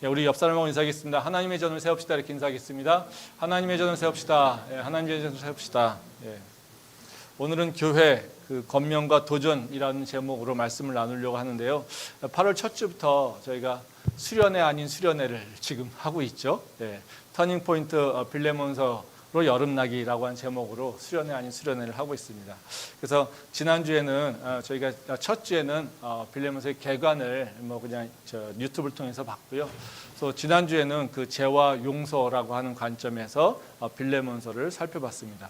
우리 옆 사람하고 인사하겠습니다. 하나님의 전을 세웁시다. 이렇게 인사하겠습니다. 하나님의 전을 세웁시다. 하나님의 전을 세웁시다. 오늘은 교회 권면과 도전이라는 제목으로 말씀을 나누려고 하는데요. 8월 첫 주부터 저희가 수련회 아닌 수련회를 지금 하고 있죠. 터닝포인트 빌레몬서로 여름나기라고 하는 제목으로 수련회 아닌 수련회를 하고 있습니다. 그래서 지난주에는 저희가 첫 주에는 빌레몬서의 개관을 그냥 유튜브를 통해서 봤고요. 또 지난주에는 그 죄와 용서라고 하는 관점에서 빌레몬서를 살펴봤습니다.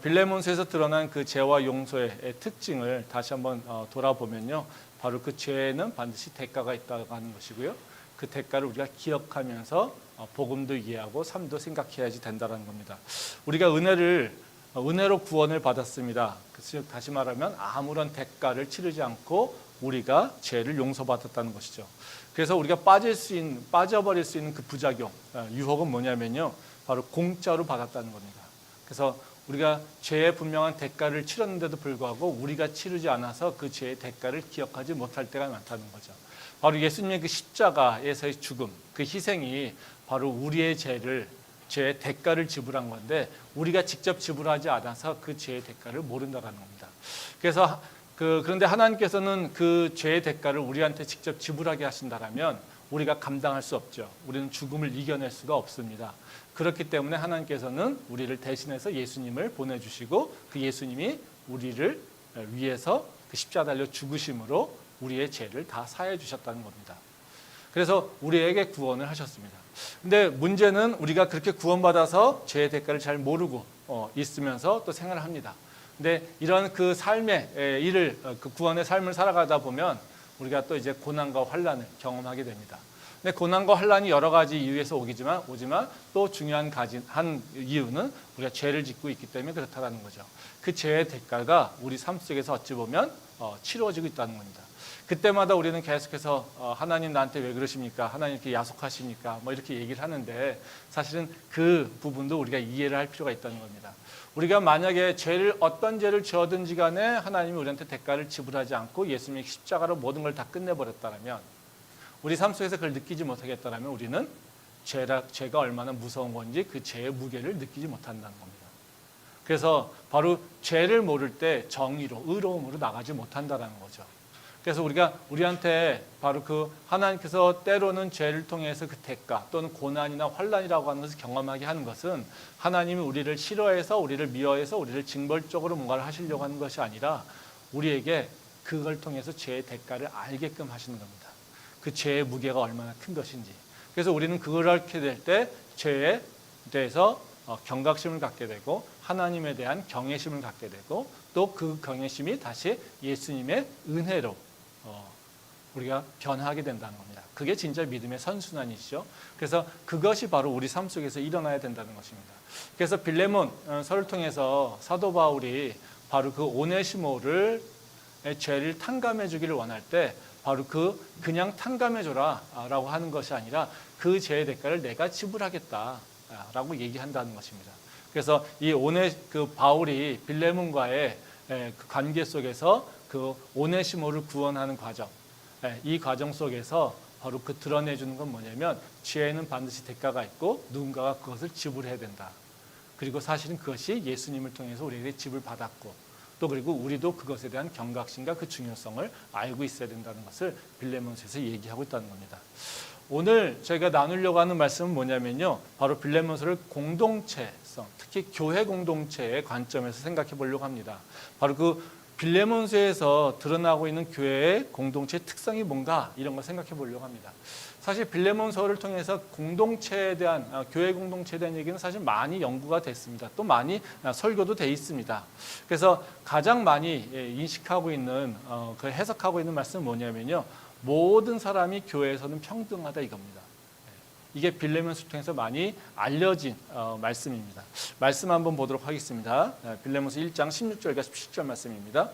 빌레몬서에서 드러난 그 죄와 용서의 특징을 다시 한번 돌아보면요. 바로 그 죄에는 반드시 대가가 있다고 하는 것이고요. 그 대가를 우리가 기억하면서 복음도 이해하고 삶도 생각해야지 된다는 겁니다. 우리가 은혜로 구원을 받았습니다. 그래서 다시 말하면 아무런 대가를 치르지 않고 우리가 죄를 용서받았다는 것이죠. 그래서 우리가 빠져버릴 수 있는 그 부작용, 유혹은 뭐냐면요. 바로 공짜로 받았다는 겁니다. 그래서 우리가 죄의 분명한 대가를 치렀는데도 불구하고 우리가 치르지 않아서 그 죄의 대가를 기억하지 못할 때가 많다는 거죠. 바로 예수님의 그 십자가에서의 죽음, 그 희생이 바로 우리의 죄의 대가를 지불한 건데 우리가 직접 지불하지 않아서 그 죄의 대가를 모른다는 겁니다. 그래서 그런데 하나님께서는 그 죄의 대가를 우리한테 직접 지불하게 하신다면 우리가 감당할 수 없죠. 우리는 죽음을 이겨낼 수가 없습니다. 그렇기 때문에 하나님께서는 우리를 대신해서 예수님을 보내주시고 그 예수님이 우리를 위해서 그 십자가 달려 죽으심으로 우리의 죄를 다 사해 주셨다는 겁니다. 그래서 우리에게 구원을 하셨습니다. 근데 문제는 우리가 그렇게 구원받아서 죄의 대가를 잘 모르고 있으면서 또 생활을 합니다. 근데 이런 그 삶의 그 구원의 삶을 살아가다 보면 우리가 또 이제 고난과 환난을 경험하게 됩니다. 근데 고난과 환난이 여러 가지 이유에서 오지만 또 중요한 한 이유는 우리가 죄를 짓고 있기 때문에 그렇다는 거죠. 그 죄의 대가가 우리 삶 속에서 어찌 보면 치루어지고 있다는 겁니다. 그때마다 우리는 계속해서 하나님 나한테 왜 그러십니까? 하나님 이렇게 야속하십니까? 이렇게 얘기를 하는데 사실은 그 부분도 우리가 이해를 할 필요가 있다는 겁니다. 우리가 만약에 어떤 죄를 지었든지 간에 하나님이 우리한테 대가를 지불하지 않고 예수님의 십자가로 모든 걸 다 끝내버렸다면 우리 삶 속에서 그걸 느끼지 못하겠다면 우리는 죄가 얼마나 무서운 건지 그 죄의 무게를 느끼지 못한다는 겁니다. 그래서 바로 죄를 모를 때 정의로 의로움으로 나가지 못한다는 거죠. 그래서 우리한테 바로 그 하나님께서 때로는 죄를 통해서 그 대가 또는 고난이나 환난이라고 하는 것을 경험하게 하는 것은 하나님이 우리를 싫어해서 우리를 미워해서 우리를 징벌적으로 뭔가를 하시려고 하는 것이 아니라 우리에게 그걸 통해서 죄의 대가를 알게끔 하시는 겁니다. 그 죄의 무게가 얼마나 큰 것인지. 그래서 우리는 그렇게 될 때 죄에 대해서 경각심을 갖게 되고 하나님에 대한 경외심을 갖게 되고 또 그 경외심이 다시 예수님의 은혜로 우리가 변화하게 된다는 겁니다. 그게 진짜 믿음의 선순환이죠. 그래서 그것이 바로 우리 삶 속에서 일어나야 된다는 것입니다. 그래서 빌레몬서를 통해서 사도 바울이 바로 그 오네시모를 죄를 탕감해 주기를 원할 때 바로 그냥 탕감해 줘라 라고 하는 것이 아니라 그 죄의 대가를 내가 지불하겠다 라고 얘기한다는 것입니다. 그래서 그 바울이 빌레몬과의 그 관계 속에서 그 오네시모를 구원하는 과정, 이 과정 속에서 바로 그 드러내주는 건 뭐냐면 죄에는 반드시 대가가 있고 누군가가 그것을 지불해야 된다. 그리고 사실은 그것이 예수님을 통해서 우리에게 지불받았고 또 그리고 우리도 그것에 대한 경각심과 그 중요성을 알고 있어야 된다는 것을 빌레몬서에서 얘기하고 있다는 겁니다. 오늘 저희가 나누려고 하는 말씀은 뭐냐면요. 바로 빌레몬서를 공동체성, 특히 교회 공동체의 관점에서 생각해 보려고 합니다. 바로 그 빌레몬서에서 드러나고 있는 교회의 공동체의 특성이 뭔가 이런 걸 생각해 보려고 합니다. 사실 빌레몬서를 통해서 공동체에 대한 교회 공동체에 대한 얘기는 사실 많이 연구가 됐습니다. 또 많이 설교도 돼 있습니다. 그래서 가장 많이 인식하고 있는 해석하고 있는 말씀은 뭐냐면요. 모든 사람이 교회에서는 평등하다 이겁니다. 이게 빌레몬서를 통해서 많이 알려진 말씀입니다. 말씀 한번 보도록 하겠습니다. 빌레몬서 1장 16절과 17절 말씀입니다.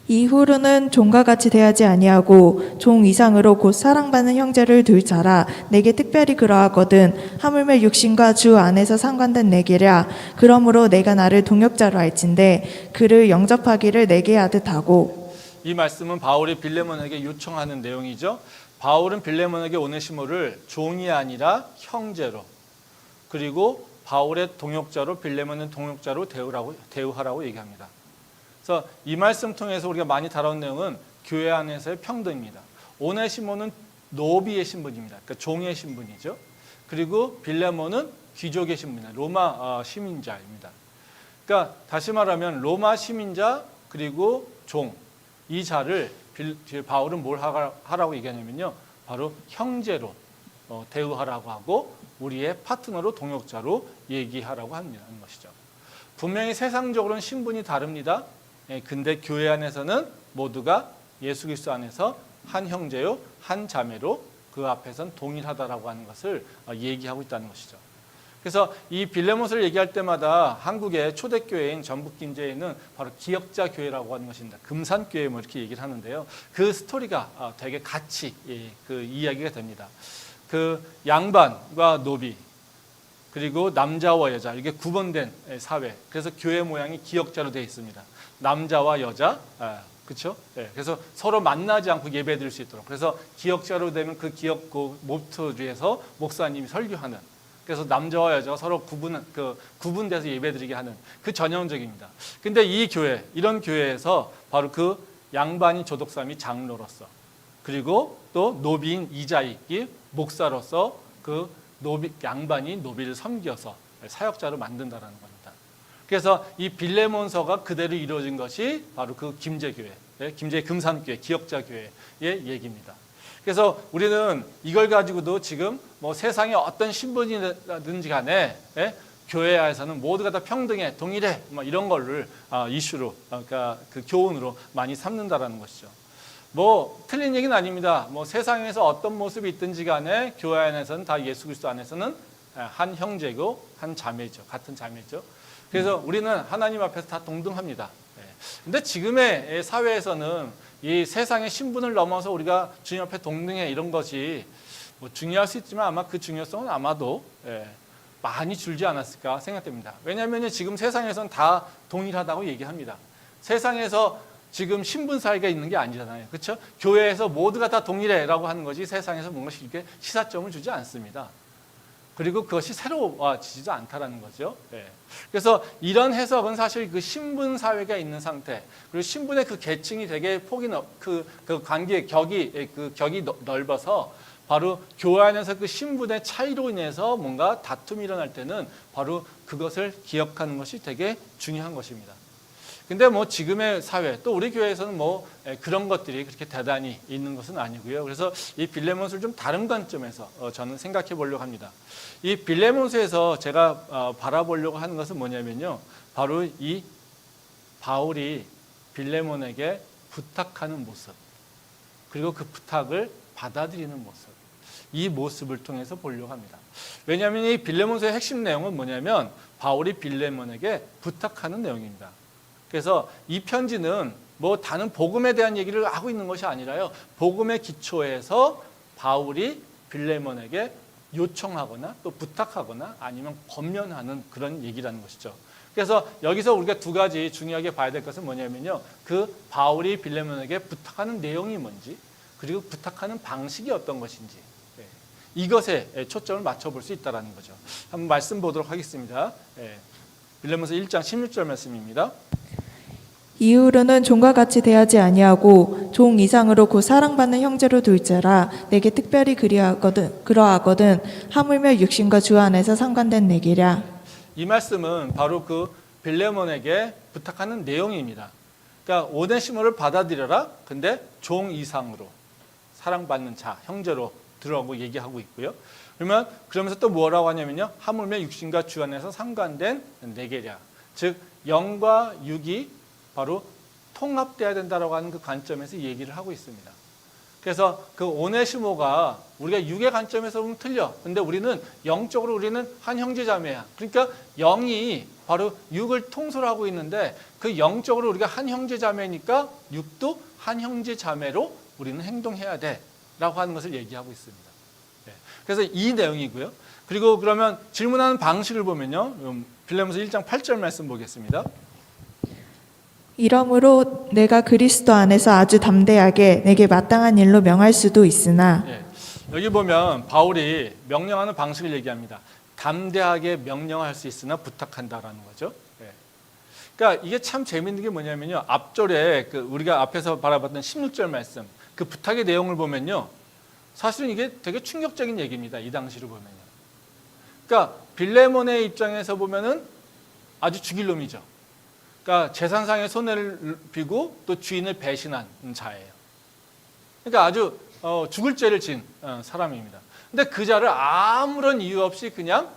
이후로는 종과 같이 대하지 아니하고 종 이상으로 곧 사랑받는 형제를 둘 자라. 내게 특별히 그러하거든 하물며 육신과 주 안에서 상관된 내게랴. 그러므로 내가 나를 동역자로 할진대 그를 영접하기를 내게 하듯 하고. 이 말씀은 바울이 빌레몬에게 요청하는 내용이죠. 바울은 빌레몬에게 오네시모를 종이 아니라 형제로, 그리고 바울의 동역자로 빌레몬은 동역자로 대우하라고 얘기합니다. 그래서 이 말씀 통해서 우리가 많이 다룬 내용은 교회 안에서의 평등입니다. 오네시모는 노비의 신분입니다. 그러니까 종의 신분이죠. 그리고 빌레몬은 귀족의 신분입니다. 로마 시민자입니다. 그러니까 다시 말하면 로마 시민자 그리고 종, 이 자를 바울은 뭘 하라고 얘기하냐면요, 바로 형제로 대우하라고 하고 우리의 파트너로 동역자로 얘기하라고 하는 것이죠. 분명히 세상적으로는 신분이 다릅니다. 근데 교회 안에서는 모두가 예수 그리스도 안에서 한 형제요 한 자매로 그 앞에선 동일하다라고 하는 것을 얘기하고 있다는 것이죠. 그래서 이 빌레몬서를 얘기할 때마다 한국의 초대교회인 전북김제에는 바로 기역자 교회라고 하는 것입니다. 금산교회 뭐 이렇게 얘기를 하는데요. 그 스토리가 되게 같이 그 이야기가 됩니다. 그 양반과 노비 그리고 남자와 여자 이게 구분된 사회. 그래서 교회 모양이 기역자로 되어 있습니다. 남자와 여자, 그렇죠? 그래서 서로 만나지 않고 예배드릴 수 있도록. 그래서 기역자로 되면 그 기역 모토주에서 목사님이 설교하는. 그래서 남자와 여자가 서로 구분돼서 예배드리게 하는 그 전형적입니다. 근데 이 교회, 이런 교회에서 바로 그 양반인 조독삼이 장로로서, 그리고 또 노비인 이자익이 목사로서 그 양반이 노비를 섬겨서 사역자로 만든다라는 겁니다. 그래서 이 빌레몬서가 그대로 이루어진 것이 바로 그 김제교회, 김제 금산교회, 기역자교회의 얘기입니다. 그래서 우리는 이걸 가지고도 지금 뭐 세상에 어떤 신분이든지 간에 교회에서는 모두가 다 평등해, 동일해, 뭐 이런 거를 이슈로, 그러니까 그 교훈으로 많이 삼는다라는 것이죠. 뭐 틀린 얘기는 아닙니다. 뭐 세상에서 어떤 모습이 있든지 간에 교회 안에서는 다 예수 그리스도 안에서는 한 형제고 한 자매죠, 같은 자매죠. 그래서 우리는 하나님 앞에서 다 동등합니다. 근데 지금의 사회에서는 이 세상의 신분을 넘어서 우리가 주님 앞에 동등해 이런 것이 뭐 중요할 수 있지만 아마 그 중요성은 아마도 많이 줄지 않았을까 생각됩니다. 왜냐하면 지금 세상에서는 다 동일하다고 얘기합니다. 세상에서 지금 신분 사회가 있는 게 아니잖아요. 그렇죠? 교회에서 모두가 다 동일해라고 하는 것이 세상에서 뭔가 이렇게 시사점을 주지 않습니다. 그리고 그것이 새로워지지도 않다라는 거죠. 그래서 이런 해석은 사실 그 신분 사회가 있는 상태, 그리고 신분의 그 계층이 되게 폭이 그 관계 격이 넓어서 바로 교회 안에서 그 신분의 차이로 인해서 뭔가 다툼이 일어날 때는 바로 그것을 기억하는 것이 되게 중요한 것입니다. 근데 뭐 지금의 사회, 또 우리 교회에서는 뭐 그런 것들이 그렇게 대단히 있는 것은 아니고요. 그래서 이 빌레몬서를 좀 다른 관점에서 저는 생각해 보려고 합니다. 이 빌레몬서에서 제가 바라보려고 하는 것은 뭐냐면요, 바로 이 바울이 빌레몬에게 부탁하는 모습, 그리고 그 부탁을 받아들이는 모습, 이 모습을 통해서 보려고 합니다. 왜냐하면 이 빌레몬서의 핵심 내용은 뭐냐면 바울이 빌레몬에게 부탁하는 내용입니다. 그래서 이 편지는 뭐 다른 복음에 대한 얘기를 하고 있는 것이 아니라요, 복음의 기초에서 바울이 빌레몬에게 요청하거나 또 부탁하거나 아니면 권면하는 그런 얘기라는 것이죠. 그래서 여기서 우리가 두 가지 중요하게 봐야 될 것은 뭐냐면요, 그 바울이 빌레몬에게 부탁하는 내용이 뭔지, 그리고 부탁하는 방식이 어떤 것인지, 이것에 초점을 맞춰볼 수 있다는 거죠. 한번 말씀 보도록 하겠습니다. 빌레몬서 1장 16절 말씀입니다. 이후로는 종과 같이 대하지 아니하고 종 이상으로 곧 사랑받는 형제로 둘자라 내게 특별히 그러하거든 하물며 육신과 주 안에서 상관된 내기랴. 이 말씀은 바로 그 빌레몬에게 부탁하는 내용입니다. 그러니까 오네시모를 받아들여라. 근데 종 이상으로 사랑받는 자, 형제로 들어가고 얘기하고 있고요. 그러면서 또 뭐라고 하냐면요, 하물며 육신과 주 안에서 상관된 내게랴. 즉 영과 육이 바로 통합돼야 된다라고 하는 그 관점에서 얘기를 하고 있습니다. 그래서 그 오네시모가 우리가 육의 관점에서 보면 틀려. 근데 우리는 영적으로 우리는 한 형제자매야. 그러니까 영이 바로 육을 통솔하고 있는데 그 영적으로 우리가 한 형제자매니까 육도 한 형제자매로 우리는 행동해야 돼라고 하는 것을 얘기하고 있습니다. 그래서 이 내용이고요. 그리고 그러면 질문하는 방식을 보면요, 빌레몬서 1장 8절 말씀 보겠습니다. 이러므로 내가 그리스도 안에서 아주 담대하게 내게 마땅한 일로 명할 수도 있으나 예. 여기 보면 바울이 명령하는 방식을 얘기합니다. 담대하게 명령할 수 있으나 부탁한다라는 거죠. 예. 그러니까 이게 참 재밌는 게 뭐냐면요. 앞절에 우리가 앞에서 바라봤던 16절 말씀, 그 부탁의 내용을 보면요. 사실은 이게 되게 충격적인 얘기입니다. 이 당시로 보면요. 그러니까 빌레몬의 입장에서 보면은 아주 죽일 놈이죠. 그러니까 재산상의 손해를 비고 또 주인을 배신한 자예요. 그러니까 아주 죽을 죄를 진 사람입니다. 근데 그 자를 아무런 이유 없이 그냥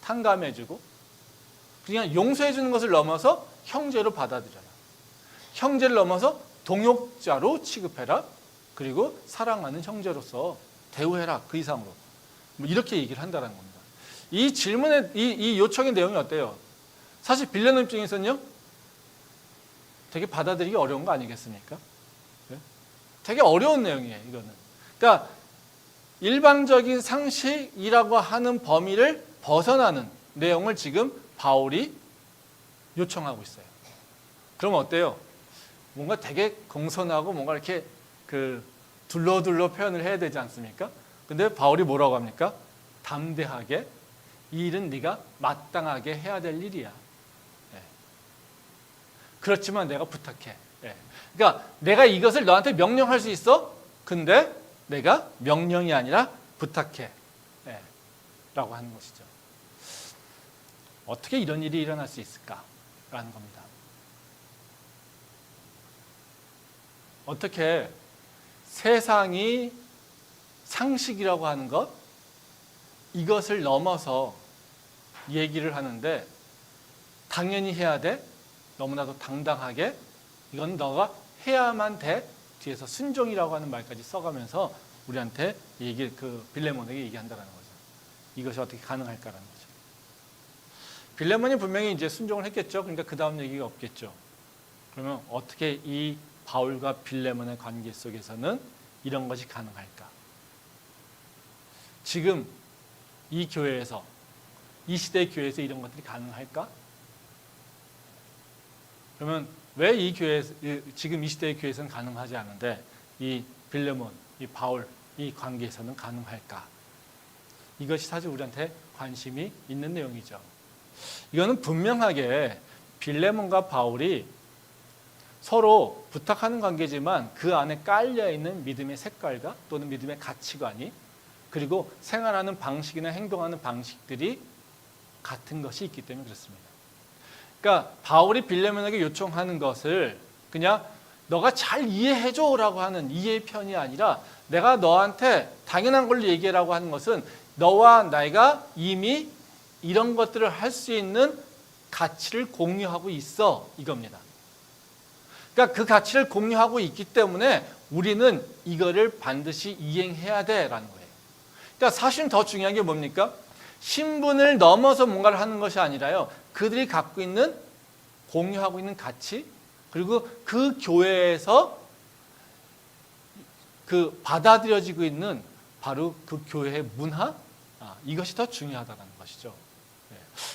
탕감해주고 그냥 용서해주는 것을 넘어서 형제로 받아들여라. 형제를 넘어서 동역자로 취급해라. 그리고 사랑하는 형제로서 대우해라. 그 이상으로. 뭐 이렇게 얘기를 한다는 겁니다. 이 질문의 이 요청의 내용이 어때요? 사실 빌레몬 입장에서는요, 되게 받아들이기 어려운 거 아니겠습니까? 네? 되게 어려운 내용이에요, 이거는. 그러니까 일반적인 상식이라고 하는 범위를 벗어나는 내용을 지금 바울이 요청하고 있어요. 그럼 어때요? 뭔가 되게 공손하고 뭔가 이렇게 둘러둘러 표현을 해야 되지 않습니까? 근데 바울이 뭐라고 합니까? 담대하게 이 일은 네가 마땅하게 해야 될 일이야. 예. 그렇지만 내가 부탁해. 예. 그러니까 내가 이것을 너한테 명령할 수 있어? 근데 내가 명령이 아니라 부탁해. 예. 라고 하는 것이죠. 어떻게 이런 일이 일어날 수 있을까라는 겁니다. 어떻게 세상이 상식이라고 하는 것, 이것을 넘어서 얘기를 하는데 당연히 해야 돼? 너무나도 당당하게 이건 너가 해야만 돼? 뒤에서 순종이라고 하는 말까지 써가면서 우리한테 빌레몬에게 얘기한다는 거죠. 이것이 어떻게 가능할까라는 거죠. 빌레몬이 분명히 이제 순종을 했겠죠. 그러니까 그 다음 얘기가 없겠죠. 그러면 어떻게 이 바울과 빌레몬의 관계 속에서는 이런 것이 가능할까? 지금 이 교회에서, 이 시대의 교회에서 이런 것들이 가능할까? 그러면 왜 이 교회, 지금 이 시대의 교회에서는 가능하지 않은데 이 빌레몬, 이 바울, 이 관계에서는 가능할까? 이것이 사실 우리한테 관심이 있는 내용이죠. 이거는 분명하게 빌레몬과 바울이 서로 부탁하는 관계지만 그 안에 깔려있는 믿음의 색깔과 또는 믿음의 가치관이 그리고 생활하는 방식이나 행동하는 방식들이 같은 것이 있기 때문에 그렇습니다. 그러니까 바울이 빌레몬에게 요청하는 것을 그냥 너가 잘 이해해줘라고 하는 이해의 편이 아니라 내가 너한테 당연한 걸로 얘기하라고 하는 것은 너와 내가 이미 이런 것들을 할 수 있는 가치를 공유하고 있어 이겁니다. 그러니까 그 가치를 공유하고 있기 때문에 우리는 이거를 반드시 이행해야 돼라는 거예요. 그러니까 사실은 더 중요한 게 뭡니까? 신분을 넘어서 뭔가를 하는 것이 아니라요. 그들이 갖고 있는 공유하고 있는 가치 그리고 그 교회에서 받아들여지고 있는 바로 그 교회의 문화 이것이 더 중요하다는 것이죠.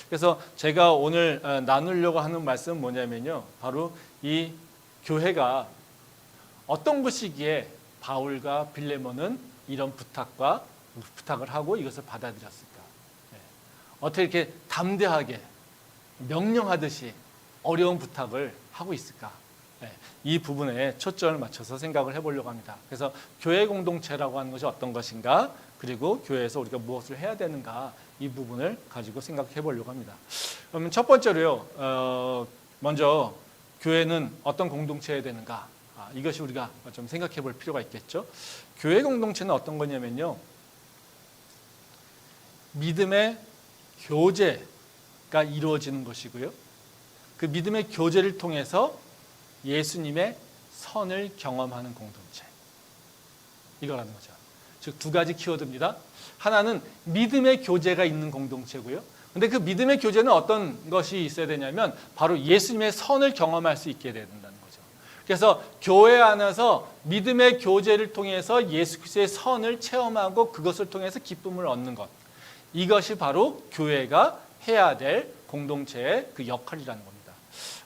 그래서 제가 오늘 나누려고 하는 말씀은 뭐냐면요. 바로 이 교회가 어떤 것이기에 바울과 빌레몬은 이런 부탁을 하고 이것을 받아들였을까? 어떻게 이렇게 담대하게 명령하듯이 어려운 부탁을 하고 있을까? 이 부분에 초점을 맞춰서 생각을 해보려고 합니다. 그래서 교회 공동체라고 하는 것이 어떤 것인가? 그리고 교회에서 우리가 무엇을 해야 되는가? 이 부분을 가지고 생각해 보려고 합니다. 그러면 첫 번째로요. 먼저 교회는 어떤 공동체여야 되는가? 이것이 우리가 좀 생각해 볼 필요가 있겠죠. 교회 공동체는 어떤 거냐면요. 믿음의 교제가 이루어지는 것이고요. 그 믿음의 교제를 통해서 예수님의 선을 경험하는 공동체. 이거라는 거죠. 즉 두 가지 키워드입니다. 하나는 믿음의 교제가 있는 공동체고요. 근데 그 믿음의 교제는 어떤 것이 있어야 되냐면 바로 예수님의 선을 경험할 수 있게 된다는 거죠. 그래서 교회 안에서 믿음의 교제를 통해서 예수 그리스도의 선을 체험하고 그것을 통해서 기쁨을 얻는 것. 이것이 바로 교회가 해야 될 공동체의 그 역할이라는 겁니다.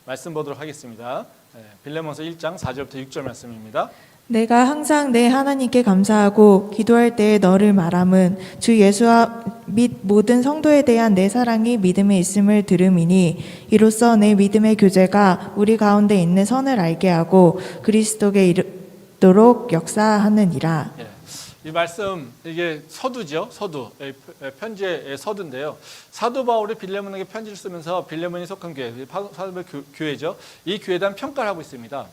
말씀 보도록 하겠습니다. 빌레몬서 1장 4절부터 6절 말씀입니다. 내가 항상 내 하나님께 감사하고 기도할 때에 너를 말함은 주 예수와 및 모든 성도에 대한 내 사랑이 믿음에 있음을 들음이니 이로써 내 믿음의 교제가 우리 가운데 있는 선을 알게 하고 그리스도께 이르도록 역사하느니라. 이 말씀 이게 서두죠. 서두. 편지의 서두인데요. 사도 바울이 빌레몬에게 편지를 쓰면서 빌레몬이 속한 교회, 사도 교회죠. 이 교회에 대한 평가를 하고 있습니다.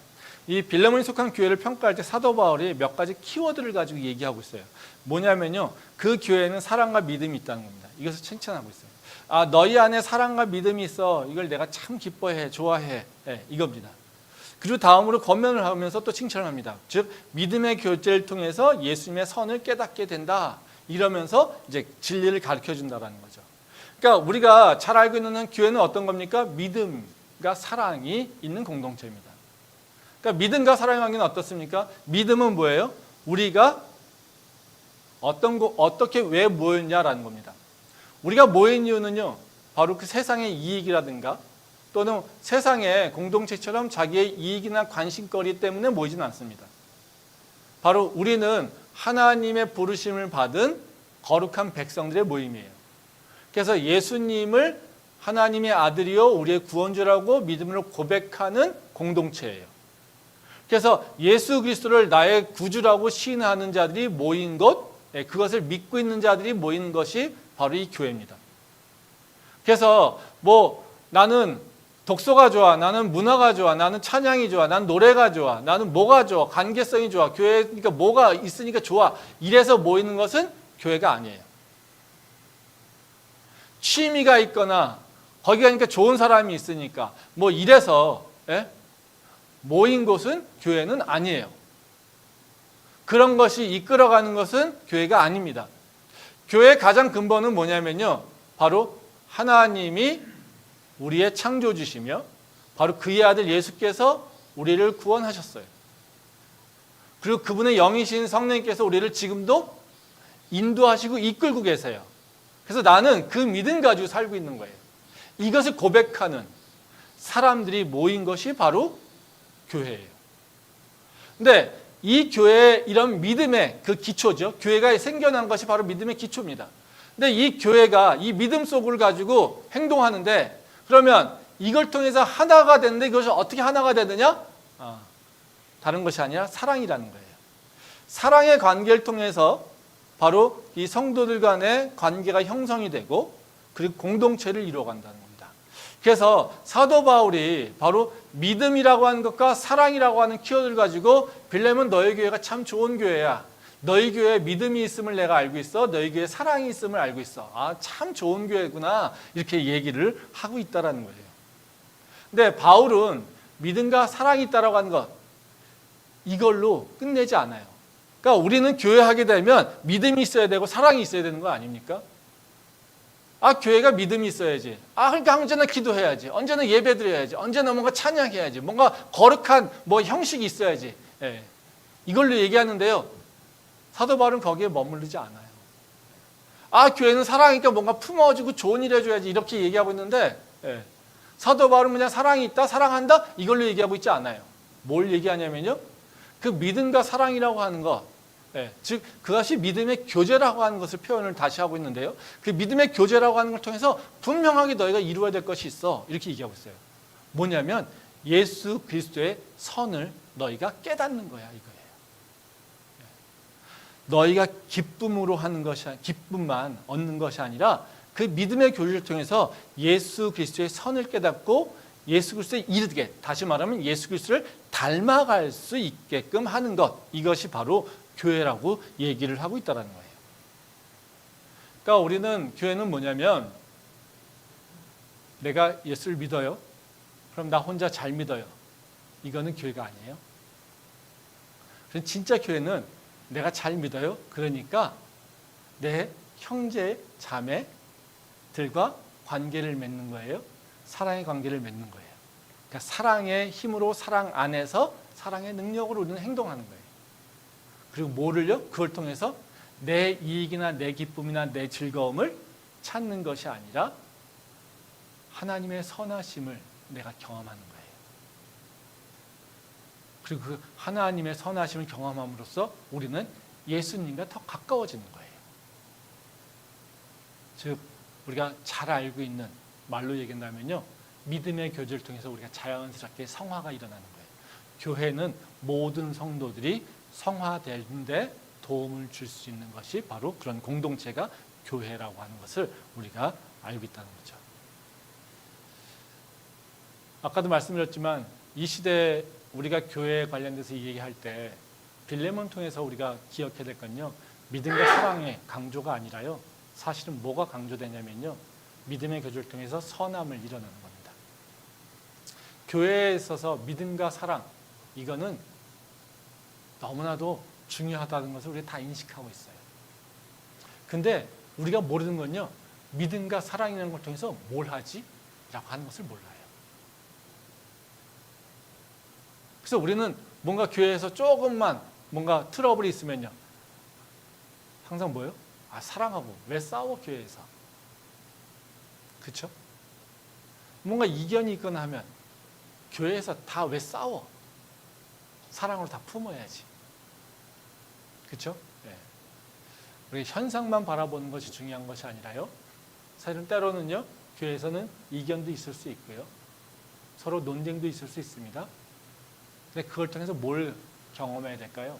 이 빌레몬이 속한 교회를 평가할 때 사도 바울이 몇 가지 키워드를 가지고 얘기하고 있어요. 뭐냐면요, 그 교회에는 사랑과 믿음이 있다는 겁니다. 이것을 칭찬하고 있어요. 아, 너희 안에 사랑과 믿음이 있어. 이걸 내가 참 기뻐해, 좋아해. 이겁니다. 그리고 다음으로 권면을 하면서 또 칭찬을 합니다. 즉 믿음의 교제를 통해서 예수님의 선을 깨닫게 된다. 이러면서 이제 진리를 가르쳐 준다라는 거죠. 그러니까 우리가 잘 알고 있는 교회는 어떤 겁니까? 믿음과 사랑이 있는 공동체입니다. 그러니까 믿음과 사랑의 관계는 어떻습니까? 믿음은 뭐예요? 우리가 어떻게 왜 모였냐라는 겁니다. 우리가 모인 이유는요, 바로 그 세상의 이익이라든가 또는 세상의 공동체처럼 자기의 이익이나 관심거리 때문에 모이지는 않습니다. 바로 우리는 하나님의 부르심을 받은 거룩한 백성들의 모임이에요. 그래서 예수님을 하나님의 아들이요 우리의 구원주라고 믿음으로 고백하는 공동체예요. 그래서 예수 그리스도를 나의 구주라고 시인하는 자들이 모인 것, 그것을 믿고 있는 자들이 모이는 것이 바로 이 교회입니다. 그래서 나는 독서가 좋아, 나는 문화가 좋아, 나는 찬양이 좋아, 나는 노래가 좋아, 나는 뭐가 좋아, 관계성이 좋아, 교회니까 뭐가 있으니까 좋아, 이래서 모이는 것은 교회가 아니에요. 취미가 있거나 거기 가니까 좋은 사람이 있으니까 이래서 모인 곳은 교회는 아니에요. 그런 것이 이끌어가는 것은 교회가 아닙니다. 교회의 가장 근본은 뭐냐면요, 바로 하나님이 우리의 창조주시며 바로 그의 아들 예수께서 우리를 구원하셨어요. 그리고 그분의 영이신 성령님께서 우리를 지금도 인도하시고 이끌고 계세요. 그래서 나는 그 믿음 가지고 살고 있는 거예요. 이것을 고백하는 사람들이 모인 것이 바로 교회예요. 근데 이 교회의 이런 믿음의 그 기초죠. 교회가 생겨난 것이 바로 믿음의 기초입니다. 근데 이 교회가 이 믿음 속을 가지고 행동하는데, 그러면 이걸 통해서 하나가 되는데 이것이 어떻게 하나가 되느냐? 다른 것이 아니라 사랑이라는 거예요. 사랑의 관계를 통해서 바로 이 성도들 간의 관계가 형성이 되고 그리고 공동체를 이루어간다는 겁니다. 그래서 사도 바울이 바로 믿음이라고 하는 것과 사랑이라고 하는 키워드를 가지고 빌레몬 너희 교회가 참 좋은 교회야. 너희 교회에 믿음이 있음을 내가 알고 있어. 너희 교회에 사랑이 있음을 알고 있어. 아, 참 좋은 교회구나. 이렇게 얘기를 하고 있다라는 거예요. 근데 바울은 믿음과 사랑이 있다라고 하는 것, 이걸로 끝내지 않아요. 그러니까 우리는 교회하게 되면 믿음이 있어야 되고 사랑이 있어야 되는 거 아닙니까? 아, 교회가 믿음이 있어야지. 아, 그러니까 언제나 기도해야지. 언제나 예배드려야지. 언제나 뭔가 찬양해야지. 뭔가 거룩한 형식이 있어야지. 이걸로 얘기하는데요. 사도 바울은 거기에 머무르지 않아요. 아, 교회는 사랑이니까 뭔가 품어주고 좋은 일 해줘야지 이렇게 얘기하고 있는데, 사도 바울은 그냥 사랑이 있다, 사랑한다 이걸로 얘기하고 있지 않아요. 뭘 얘기하냐면요, 그 믿음과 사랑이라고 하는 것, 즉 그것이 믿음의 교제라고 하는 것을 표현을 다시 하고 있는데요, 그 믿음의 교제라고 하는 걸 통해서 분명하게 너희가 이루어야 될 것이 있어, 이렇게 얘기하고 있어요. 뭐냐면 예수 그리스도의 선을 너희가 깨닫는 거야, 이거예요. 너희가 기쁨으로 하는 것이, 기쁨만 얻는 것이 아니라 그 믿음의 교제를 통해서 예수 그리스도의 선을 깨닫고 예수 그리스도에 이르게, 다시 말하면 예수 그리스도를 닮아갈 수 있게끔 하는 것, 이것이 바로 교회라고 얘기를 하고 있다는 거예요. 그러니까 우리는, 교회는 뭐냐면, 내가 예수를 믿어요. 그럼 나 혼자 잘 믿어요. 이거는 교회가 아니에요. 진짜 교회는 내가 잘 믿어요. 그러니까 내 형제, 자매들과 관계를 맺는 거예요. 사랑의 관계를 맺는 거예요. 그러니까 사랑의 힘으로, 사랑 안에서 사랑의 능력으로 우리는 행동하는 거예요. 그리고 뭐를요? 그걸 통해서 내 이익이나 내 기쁨이나 내 즐거움을 찾는 것이 아니라 하나님의 선하심을 내가 경험하는 거예요. 그리고 그 하나님의 선하심을 경험함으로써 우리는 예수님과 더 가까워지는 거예요. 즉 우리가 잘 알고 있는 말로 얘기한다면요, 믿음의 교제를 통해서 우리가 자연스럽게 성화가 일어나는 거예요. 교회는 모든 성도들이 성화되는데 도움을 줄 수 있는 것이 바로 그런 공동체가 교회라고 하는 것을 우리가 알고 있다는 거죠. 아까도 말씀드렸지만 이 시대에 우리가 교회에 관련돼서 얘기할 때 빌레몬 통해서 우리가 기억해야 될 건요, 믿음과 사랑의 강조가 아니라요, 사실은 뭐가 강조되냐면요, 믿음의 교제를 통해서 선함을 일어나는 겁니다. 교회에 있어서 믿음과 사랑, 이거는 너무나도 중요하다는 것을 우리가 다 인식하고 있어요. 근데 우리가 모르는 건요, 믿음과 사랑이라는 걸 통해서 뭘 하지? 라고 하는 것을 몰라요. 그래서 우리는 뭔가 교회에서 조금만 뭔가 트러블이 있으면요, 항상 뭐예요? 사랑하고 왜 싸워 교회에서? 그렇죠? 뭔가 이견이 있거나 하면 교회에서 다 왜 싸워? 사랑으로 다 품어야지. 그렇죠? 네. 우리 현상만 바라보는 것이 중요한 것이 아니라요, 사실은 때로는요, 교회에서는 이견도 있을 수 있고요, 서로 논쟁도 있을 수 있습니다. 근데 그걸 통해서 뭘 경험해야 될까요?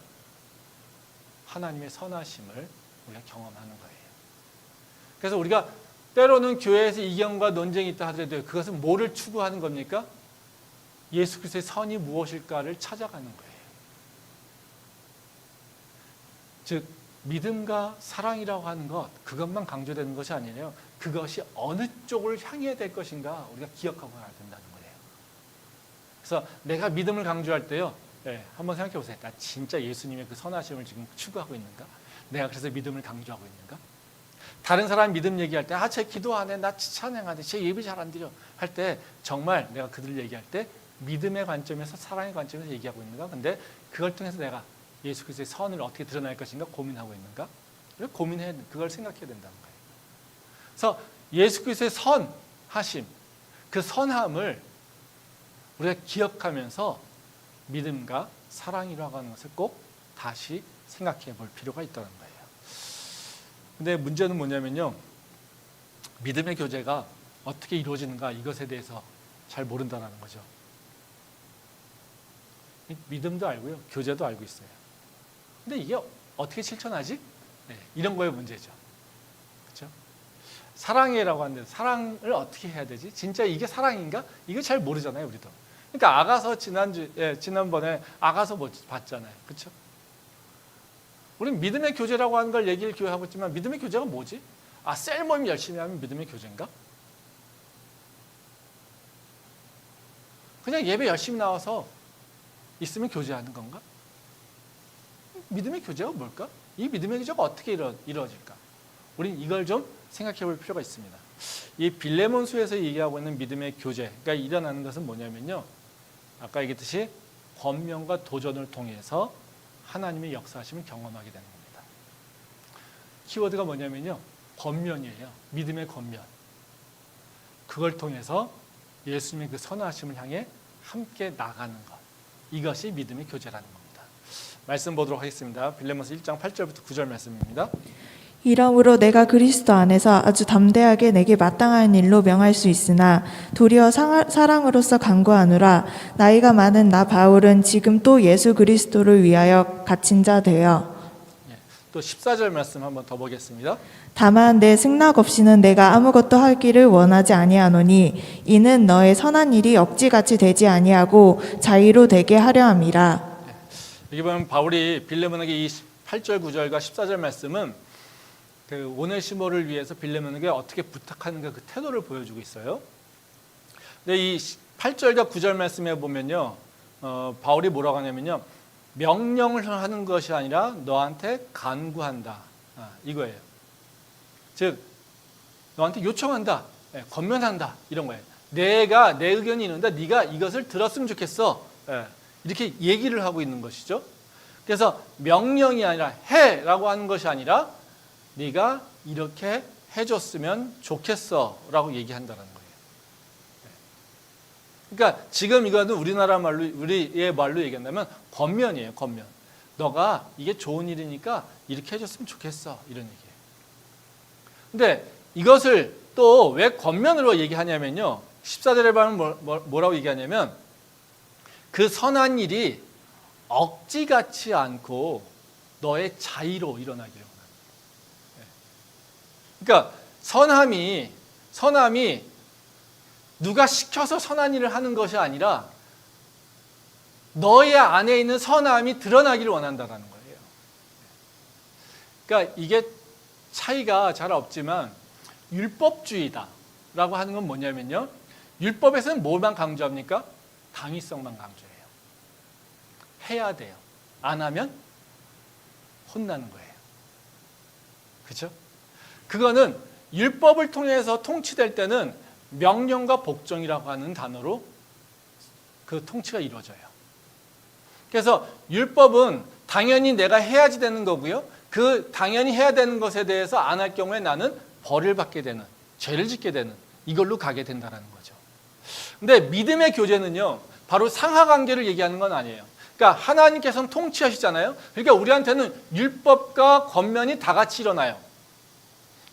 하나님의 선하심을 우리가 경험하는 거예요. 그래서 우리가 때로는 교회에서 이견과 논쟁이 있다 하더라도 그것은 뭐를 추구하는 겁니까? 예수 그리스도의 선이 무엇일까를 찾아가는 거예요. 즉 믿음과 사랑이라고 하는 것, 그것만 강조되는 것이 아니에요. 그것이 어느 쪽을 향해야 될 것인가 우리가 기억하고 가야 된다는 거예요. 그래서 내가 믿음을 강조할 때요, 한번 생각해 보세요. 나 진짜 예수님의 그 선하심을 지금 추구하고 있는가? 내가 그래서 믿음을 강조하고 있는가? 다른 사람 믿음 얘기할 때, 쟤 기도 안 해, 나 찬양 안 해, 쟤 예배 잘 안 드려 할 때 정말 내가 그들을 얘기할 때 믿음의 관점에서, 사랑의 관점에서 얘기하고 있는가? 근데 그걸 통해서 내가 예수 그리스도의 선을 어떻게 드러낼 것인가 고민하고 있는가? 그걸 생각해야 된다는 거예요. 그래서 예수 그리스도의 선하심, 그 선함을 우리가 기억하면서 믿음과 사랑이라고 하는 것을 꼭 다시 생각해 볼 필요가 있다는 거예요. 근데 문제는 뭐냐면요, 믿음의 교제가 어떻게 이루어지는가, 이것에 대해서 잘 모른다는 거죠. 믿음도 알고요, 교제도 알고 있어요. 근데 이게 어떻게 실천하지? 이런 거에 문제죠. 그렇죠? 사랑이라고 하는데 사랑을 어떻게 해야 되지? 진짜 이게 사랑인가? 이거 잘 모르잖아요, 우리도. 그러니까 아가서 지난번에 아가서 봤잖아요. 그렇죠? 우리는 믿음의 교제라고 하는 걸 얘기를 교회하고 있지만 믿음의 교제가 뭐지? 셀 모임 열심히 하면 믿음의 교제인가? 그냥 예배 열심히 나와서 있으면 교제하는 건가? 믿음의 교제가 뭘까? 이 믿음의 교제가 어떻게 이루어질까? 우린 이걸 좀 생각해 볼 필요가 있습니다. 이 빌레몬서에서 얘기하고 있는 믿음의 교제가 일어나는 것은 뭐냐면요, 아까 얘기했듯이 권면과 도전을 통해서 하나님의 역사하심을 경험하게 되는 겁니다. 키워드가 뭐냐면요, 권면이에요. 믿음의 권면. 그걸 통해서 예수님의 그 선하심을 향해 함께 나가는 것, 이것이 믿음의 교제라는 겁니다. 말씀 보도록 하겠습니다. 빌레몬서 1장 8절부터 9절 말씀입니다. 이러므로 내가 그리스도 안에서 아주 담대하게 내게 마땅한 일로 명할 수 있으나 도리어 사랑으로서 간구하노라. 나이가 많은 나 바울은 지금 또 예수 그리스도를 위하여 갇힌 자 되어. 또 14절 말씀 한번 더 보겠습니다. 다만 내 승낙 없이는 내가 아무것도 하기를 원하지 아니하노니 이는 너의 선한 일이 억지같이 되지 아니하고 자의로 되게 하려 함이라. 여기 보면 바울이 빌레몬에게 이 8절 9절과 14절 말씀은 그 오네시모를 위해서 빌레몬에게 어떻게 부탁하는가, 그 태도를 보여주고 있어요. 근데 이 8절과 9절 말씀에 보면요, 바울이 뭐라고 하냐면요, 명령을 하는 것이 아니라 너한테 간구한다, 이거예요. 즉 너한테 요청한다, 권면한다, 이런 거예요. 내가 내 의견이 있는데 네가 이것을 들었으면 좋겠어, 이렇게 얘기를 하고 있는 것이죠. 그래서 명령이 아니라 해라고 하는 것이 아니라 네가 이렇게 해줬으면 좋겠어 라고 얘기한다는 거예요. 그러니까 지금 이거는 우리나라 말로, 우리의 말로 얘기한다면 권면이에요, 권면. 너가 이게 좋은 일이니까 이렇게 해줬으면 좋겠어, 이런 얘기예요. 근데 이것을 또 왜 권면으로 얘기하냐면요, 14절에 보면 뭐라고 얘기하냐면 그 선한 일이 억지 같지 않고 너의 자의로 일어나기를 원한다. 그러니까 선함이 누가 시켜서 선한 일을 하는 것이 아니라 너의 안에 있는 선함이 드러나기를 원한다는 거예요. 그러니까 이게 차이가 잘 없지만 율법주의다라고 하는 건 뭐냐면요, 율법에서는 뭐만 강조합니까? 당위성만 강조해요. 해야 돼요. 안 하면 혼나는 거예요. 그렇죠? 그거는 율법을 통해서 통치될 때는 명령과 복종이라고 하는 단어로 그 통치가 이루어져요. 그래서 율법은 당연히 내가 해야지 되는 거고요. 그 당연히 해야 되는 것에 대해서 안 할 경우에 나는 벌을 받게 되는, 죄를 짓게 되는, 이걸로 가게 된다는 거죠. 근데 믿음의 교제는요, 바로 상하관계를 얘기하는 건 아니에요. 그러니까 하나님께서는 통치하시잖아요. 그러니까 우리한테는 율법과 권면이 다 같이 일어나요.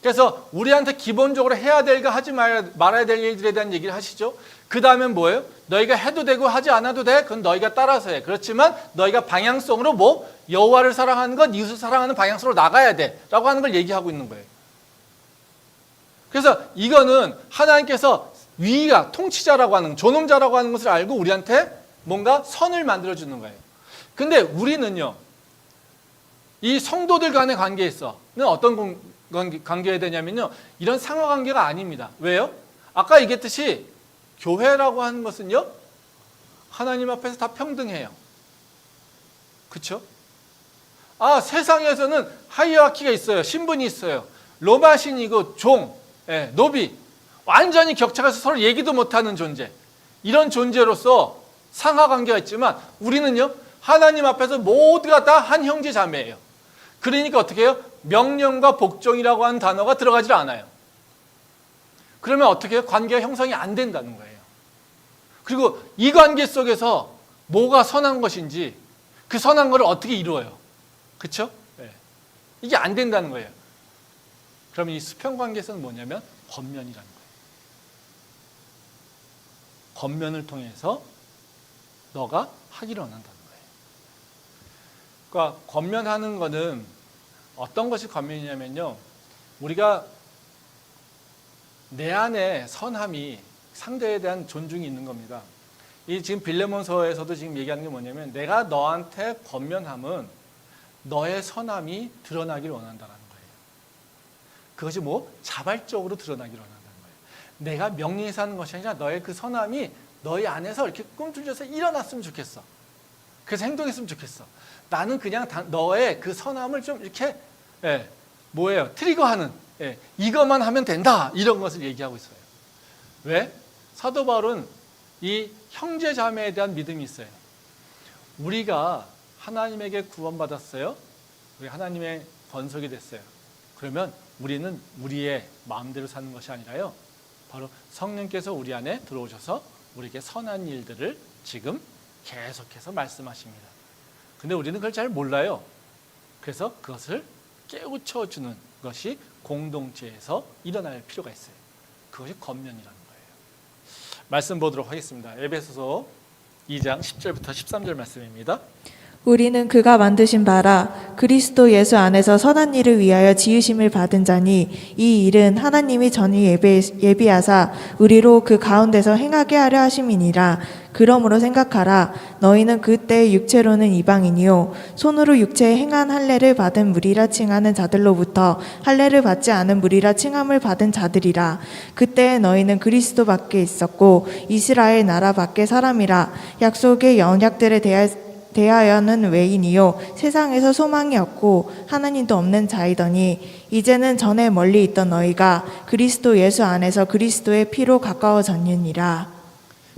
그래서 우리한테 기본적으로 해야 될까 하지 말아야 될 일들에 대한 얘기를 하시죠. 그 다음엔 뭐예요? 너희가 해도 되고 하지 않아도 돼. 그건 너희가 따라서 해. 그렇지만 너희가 방향성으로 여호와를 사랑하는 것, 이웃을 사랑하는 방향성으로 나가야 돼 라고 하는 걸 얘기하고 있는 거예요. 그래서 이거는 하나님께서 위가 통치자라고 하는, 존엄자라고 하는 것을 알고 우리한테 뭔가 선을 만들어주는 거예요. 근데 우리는요, 이 성도들 간의 관계에서는 어떤 관계해야 되냐면요, 이런 상하관계가 아닙니다. 왜요? 아까 얘기했듯이 교회라고 하는 것은요, 하나님 앞에서 다 평등해요. 그렇죠? 세상에서는 하이어라키가 있어요. 신분이 있어요. 로마 신이고 종, 노비, 완전히 격차가서 서로 얘기도 못하는 존재, 이런 존재로서 상하관계가 있지만 우리는요, 하나님 앞에서 모두가 다 한 형제 자매예요. 그러니까 어떻게 해요? 명령과 복종이라고 하는 단어가 들어가질 않아요. 그러면 어떻게 해요? 관계가 형성이 안 된다는 거예요. 그리고 이 관계 속에서 뭐가 선한 것인지, 그 선한 것을 어떻게 이루어요? 그렇죠? 이게 안 된다는 거예요. 그러면 이 수평관계에서는 뭐냐면 권면이라는 거예요. 권면을 통해서 너가 하기를 원한다는 거예요. 그러니까 권면하는 거는 어떤 것이 권면이냐면요, 우리가 내 안에 선함이, 상대에 대한 존중이 있는 겁니다. 이 지금 빌레몬서에서도 지금 얘기하는 게 뭐냐면, 내가 너한테 권면함은 너의 선함이 드러나기를 원한다는 거예요. 그것이 자발적으로 드러나기를 원한다는 거예요. 내가 명령해서 하는 것이 아니라 너의 그 선함이 너희 안에서 이렇게 꿈틀려서 일어났으면 좋겠어. 그래서 행동했으면 좋겠어. 나는 그냥 너의 그 선함을 좀 이렇게 트리거하는, 이것만 하면 된다, 이런 것을 얘기하고 있어요. 왜? 사도 바울은 이 형제 자매에 대한 믿음이 있어요. 우리가 하나님에게 구원받았어요. 우리 하나님의 권속이 됐어요. 그러면 우리는 우리의 마음대로 사는 것이 아니라요, 바로 성령께서 우리 안에 들어오셔서 우리에게 선한 일들을 지금 계속해서 말씀하십니다. 근데 우리는 그걸 잘 몰라요. 그래서 그것을 깨우쳐주는 것이 공동체에서 일어날 필요가 있어요. 그것이 권면이라는 거예요. 말씀 보도록 하겠습니다. 에베소서 2장 10절부터 13절 말씀입니다. 우리는 그가 만드신 바라 그리스도 예수 안에서 선한 일을 위하여 지으심을 받은 자니 이 일은 하나님이 전이 예비하사 우리로 그 가운데서 행하게 하려 하심이니라. 그러므로 생각하라. 너희는 그때 육체로는 이방인이요 손으로 육체에 행한 할례를 받은 무리라 칭하는 자들로부터 할례를 받지 않은 무리라 칭함을 받은 자들이라. 그때 너희는 그리스도 밖에 있었고 이스라엘 나라 밖에 사람이라. 약속의 언약들에 대하여는 외인이요 세상에서 소망이 없고 하나님도 없는 자이더니 이제는 전에 멀리 있던 너희가 그리스도 예수 안에서 그리스도의 피로 가까워졌느니라.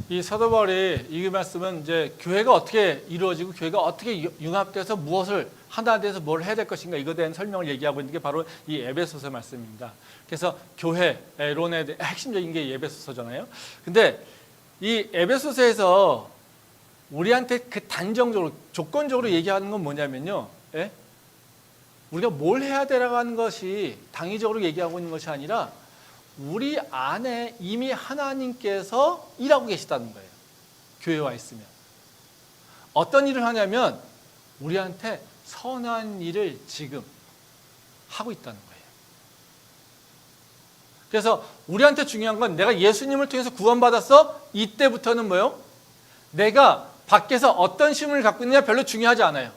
이 사도 바울이 이 말씀은 이제 교회가 어떻게 이루어지고 교회가 어떻게 융합돼서 무엇을 하나 돼서 뭘 해야 될 것인가, 이거에 대한 설명을 얘기하고 있는 게 바로 이 에베소서 말씀입니다. 그래서 교회론에 대해 핵심적인 게 에베소서잖아요. 근데 이 에베소서에서 우리한테 그 단정적으로 조건적으로 얘기하는 건 뭐냐면요. 예? 우리가 뭘 해야 되라고 하는 것이 당위적으로 얘기하고 있는 것이 아니라 우리 안에 이미 하나님께서 일하고 계시다는 거예요. 교회에 와 있으면. 어떤 일을 하냐면 우리한테 선한 일을 지금 하고 있다는 거예요. 그래서 우리한테 중요한 건 내가 예수님을 통해서 구원받았어? 이때부터는 뭐요? 내가 밖에서 어떤 신분을 갖고 있느냐 별로 중요하지 않아요.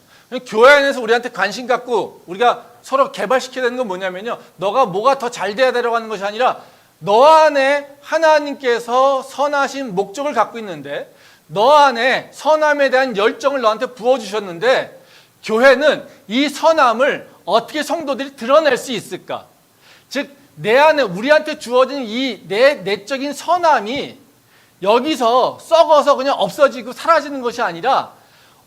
교회 안에서 우리한테 관심 갖고 우리가 서로 개발시켜야 되는 건 뭐냐면요. 너가 뭐가 더 잘 돼야 되라고 하는 것이 아니라 너 안에 하나님께서 선하신 목적을 갖고 있는데 너 안에 선함에 대한 열정을 너한테 부어주셨는데 교회는 이 선함을 어떻게 성도들이 드러낼 수 있을까? 즉 내 안에 우리한테 주어진 이 내 내적인 선함이 여기서 썩어서 그냥 없어지고 사라지는 것이 아니라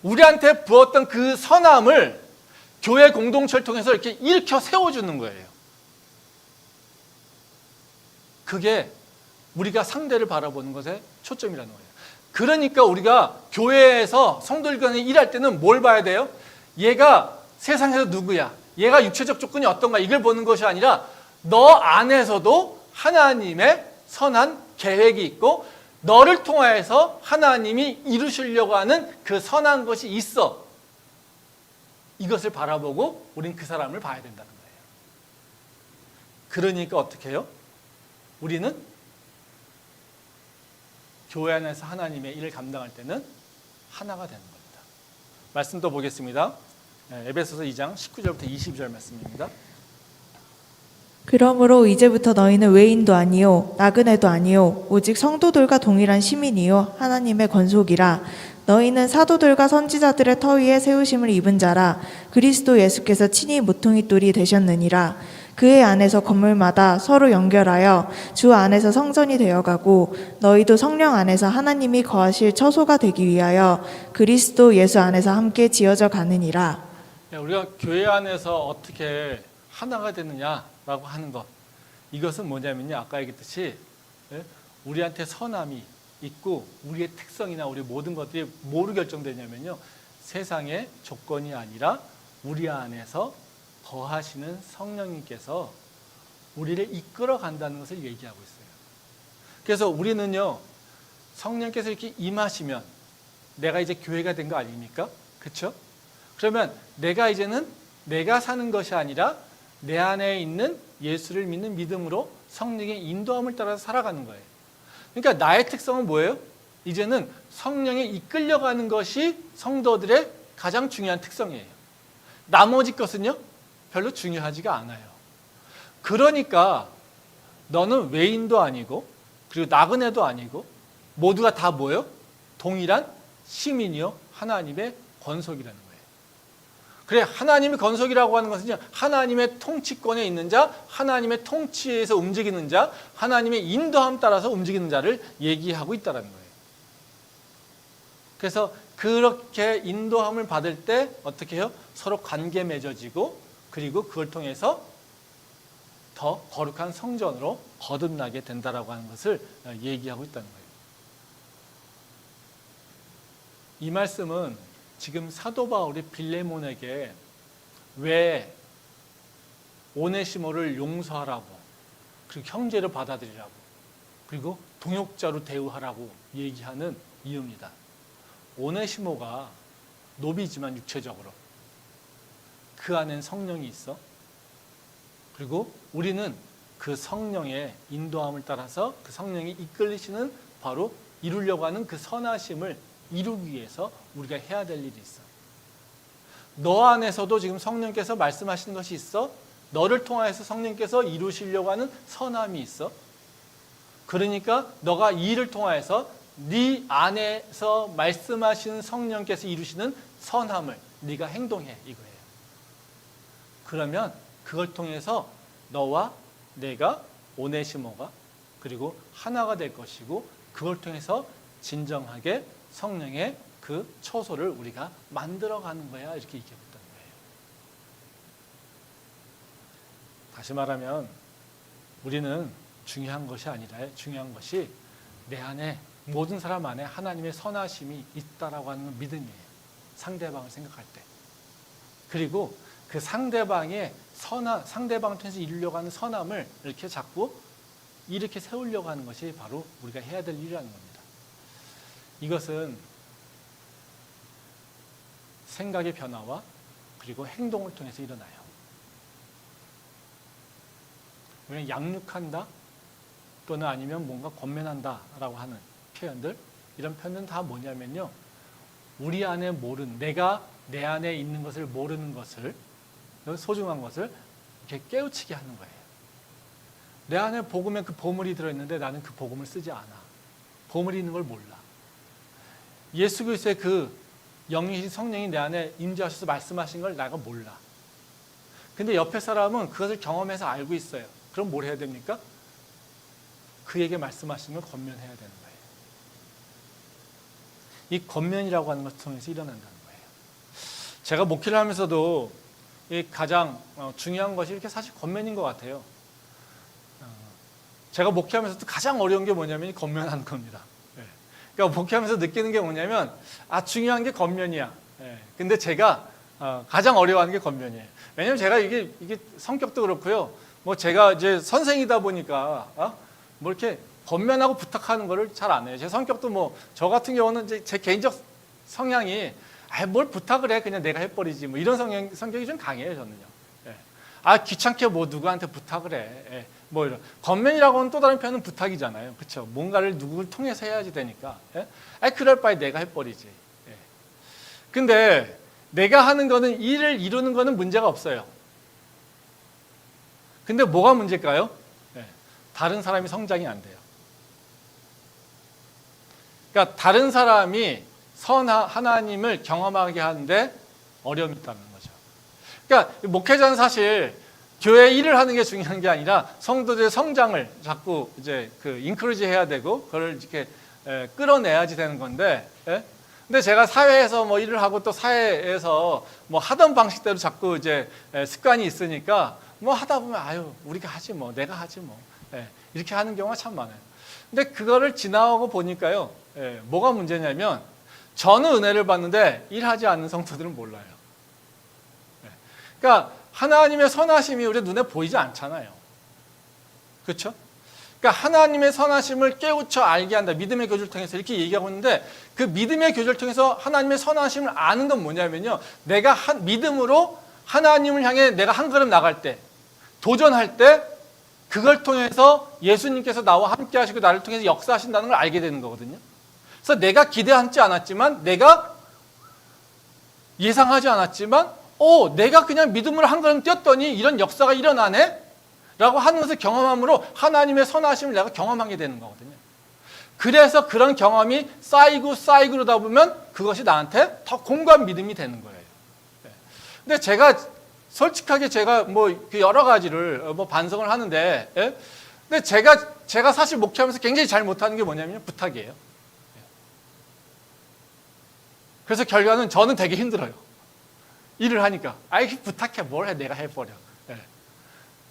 우리한테 부었던 그 선함을 교회 공동체를 통해서 이렇게 일으켜 세워주는 거예요. 그게 우리가 상대를 바라보는 것의 초점이라는 거예요. 그러니까 우리가 교회에서 성도들 간에 일할 때는 뭘 봐야 돼요? 얘가 세상에서 누구야? 얘가 육체적 조건이 어떤가? 이걸 보는 것이 아니라 너 안에서도 하나님의 선한 계획이 있고 너를 통하여서 하나님이 이루시려고 하는 그 선한 것이 있어. 이것을 바라보고 우린 그 사람을 봐야 된다는 거예요. 그러니까 어떻게 해요? 우리는 교회 안에서 하나님의 일을 감당할 때는 하나가 되는 겁니다. 말씀 또 보겠습니다. 에베소서 2장 19절부터 22절 말씀입니다. 그러므로 이제부터 너희는 외인도 아니요 나그네도 아니요 오직 성도들과 동일한 시민이요 하나님의 권속이라. 너희는 사도들과 선지자들의 터 위에 세우심을 입은 자라. 그리스도 예수께서 친히 모퉁이 돌이 되셨느니라. 그의 안에서 건물마다 서로 연결하여 주 안에서 성전이 되어가고 너희도 성령 안에서 하나님이 거하실 처소가 되기 위하여 그리스도 예수 안에서 함께 지어져 가느니라. 우리가 교회 안에서 어떻게 하나가 되느냐라고 하는 것, 이것은 뭐냐면요, 아까 얘기했듯이 우리한테 선함이 있고 우리의 특성이나 우리 모든 것들이 뭐로 결정되냐면요, 세상의 조건이 아니라 우리 안에서 거하시는 성령님께서 우리를 이끌어 간다는 것을 얘기하고 있어요. 그래서 우리는요, 성령께서 이렇게 임하시면 내가 이제 교회가 된 거 아닙니까? 그렇죠? 그러면 내가 이제는 내가 사는 것이 아니라 내 안에 있는 예수를 믿는 믿음으로 성령의 인도함을 따라서 살아가는 거예요. 그러니까 나의 특성은 뭐예요? 이제는 성령에 이끌려가는 것이 성도들의 가장 중요한 특성이에요. 나머지 것은요, 별로 중요하지가 않아요. 그러니까 너는 외인도 아니고 그리고 나그네도 아니고 모두가 다 뭐예요? 동일한 시민이요 하나님의 권속이라는 거예요. 그래, 하나님의 권속이라고 하는 것은 하나님의 통치권에 있는 자, 하나님의 통치에서 움직이는 자, 하나님의 인도함 따라서 움직이는 자를 얘기하고 있다는 거예요. 그래서 그렇게 인도함을 받을 때 어떻게 해요? 서로 관계 맺어지고 그리고 그걸 통해서 더 거룩한 성전으로 거듭나게 된다라고 하는 것을 얘기하고 있다는 거예요. 이 말씀은 지금 사도 바울이 빌레몬에게 왜 오네시모를 용서하라고, 그리고 형제로 받아들이라고, 그리고 동역자로 대우하라고 얘기하는 이유입니다. 오네시모가 노비지만 육체적으로 그 안엔 성령이 있어. 그리고 우리는 그 성령의 인도함을 따라서 그 성령이 이끌리시는 바로 이루려고 하는 그 선하심을 이루기 위해서 우리가 해야 될 일이 있어. 너 안에서도 지금 성령께서 말씀하시는 것이 있어. 너를 통하여서 성령께서 이루시려고 하는 선함이 있어. 그러니까 너가 이 일을 통하여서 네 안에서 말씀하시는 성령께서 이루시는 선함을 네가 행동해, 이거예요. 그러면 그걸 통해서 너와 내가, 오네시모가 그리고 하나가 될 것이고, 그걸 통해서 진정하게 성령의 그 처소를 우리가 만들어가는 거야, 이렇게 얘기했던 거예요. 다시 말하면 우리는 중요한 것이 아니라 중요한 것이 내 안에 모든 사람 안에 하나님의 선하심이 있다라고 하는 믿음이에요. 상대방을 생각할 때. 그리고 그 상대방의 상대방을 통해서 이루려고 하는 선함을 이렇게 자꾸 이렇게 세우려고 하는 것이 바로 우리가 해야 될 일이라는 겁니다. 이것은 생각의 변화와 그리고 행동을 통해서 일어나요. 우리는 양육한다 또는 아니면 뭔가 권면한다라고 하는 표현들, 이런 표현은 다 뭐냐면요, 우리 안에 모르는, 내가 내 안에 있는 것을 모르는 것을, 소중한 것을 이렇게 깨우치게 하는 거예요. 내 안에 복음에 그 보물이 들어있는데 나는 그 복음을 쓰지 않아. 보물이 있는 걸 몰라. 예수 그리스도의 그 영이신 성령이 내 안에 임재하셔서 말씀하신 걸 내가 몰라. 근데 옆에 사람은 그것을 경험해서 알고 있어요. 그럼 뭘 해야 됩니까? 그에게 말씀하시는 걸 권면해야 되는 거예요. 이 권면이라고 하는 것을 통해서 일어난다는 거예요. 제가 목회를 하면서도 이 가장 중요한 것이 이렇게 사실 권면인 것 같아요. 제가 목회하면서도 가장 어려운 게 뭐냐면 권면하는 겁니다. 그러니까 목회하면서 느끼는 게 뭐냐면 중요한 게 권면이야. 근데 제가 가장 어려워하는 게 권면이에요. 왜냐면 제가 이게 성격도 그렇고요. 뭐 제가 이제 선생이다 보니까 뭐 이렇게 권면하고 부탁하는 거를 잘 안 해요. 제 성격도 뭐 저 같은 경우는 이제 제 개인적 성향이 뭘 부탁을 해, 그냥 내가 해버리지, 뭐 이런 성격이 좀 강해요, 저는요. 귀찮게 뭐 누구한테 부탁을 해. 뭐 이런 권면이라고 하는 또 다른 표현은 부탁이잖아요, 그렇죠? 뭔가를 누구를 통해서 해야지 되니까. 그럴 바에 내가 해버리지. 근데 내가 하는 거는, 일을 이루는 거는 문제가 없어요. 근데 뭐가 문제일까요? 다른 사람이 성장이 안 돼요. 그러니까 다른 사람이 하나님을 경험하게 하는데 어려움이 있다는 거죠. 그러니까 목회자는 사실 교회 일을 하는 게 중요한 게 아니라 성도들의 성장을 자꾸 이제 인크루지 해야 되고 그걸 이렇게 끌어내야지 되는 건데, 근데 제가 사회에서 뭐 일을 하고 또 사회에서 뭐 하던 방식대로 자꾸 이제 습관이 있으니까 뭐 하다 보면 우리가 하지 뭐, 내가 하지 뭐, 이렇게 하는 경우가 참 많아요. 근데 그거를 지나고 보니까요, 뭐가 문제냐면 저는 은혜를 받는데 일하지 않는 성도들은 몰라요. 그러니까 하나님의 선하심이 우리 눈에 보이지 않잖아요. 그렇죠? 그러니까 하나님의 선하심을 깨우쳐 알게 한다. 믿음의 교주를 통해서 이렇게 얘기하고 있는데, 그 믿음의 교주를 통해서 하나님의 선하심을 아는 건 뭐냐면요, 내가 믿음으로 하나님을 향해 내가 한 걸음 나갈 때, 도전할 때, 그걸 통해서 예수님께서 나와 함께 하시고 나를 통해서 역사하신다는 걸 알게 되는 거거든요. 그래서 내가 기대하지 않았지만, 내가 예상하지 않았지만, 내가 그냥 믿음으로 한 걸음 뛰었더니 이런 역사가 일어나네? 라고 하는 것을 경험함으로 하나님의 선하심을 내가 경험하게 되는 거거든요. 그래서 그런 경험이 쌓이고 그러다 보면 그것이 나한테 더 공고한 믿음이 되는 거예요. 근데 제가 솔직하게 뭐 여러 가지를 뭐 반성을 하는데, 근데 제가 사실 목회하면서 굉장히 잘 못하는 게 뭐냐면 부탁이에요. 그래서 결과는 저는 되게 힘들어요. 일을 하니까 부탁해, 뭘 해, 내가 해버려.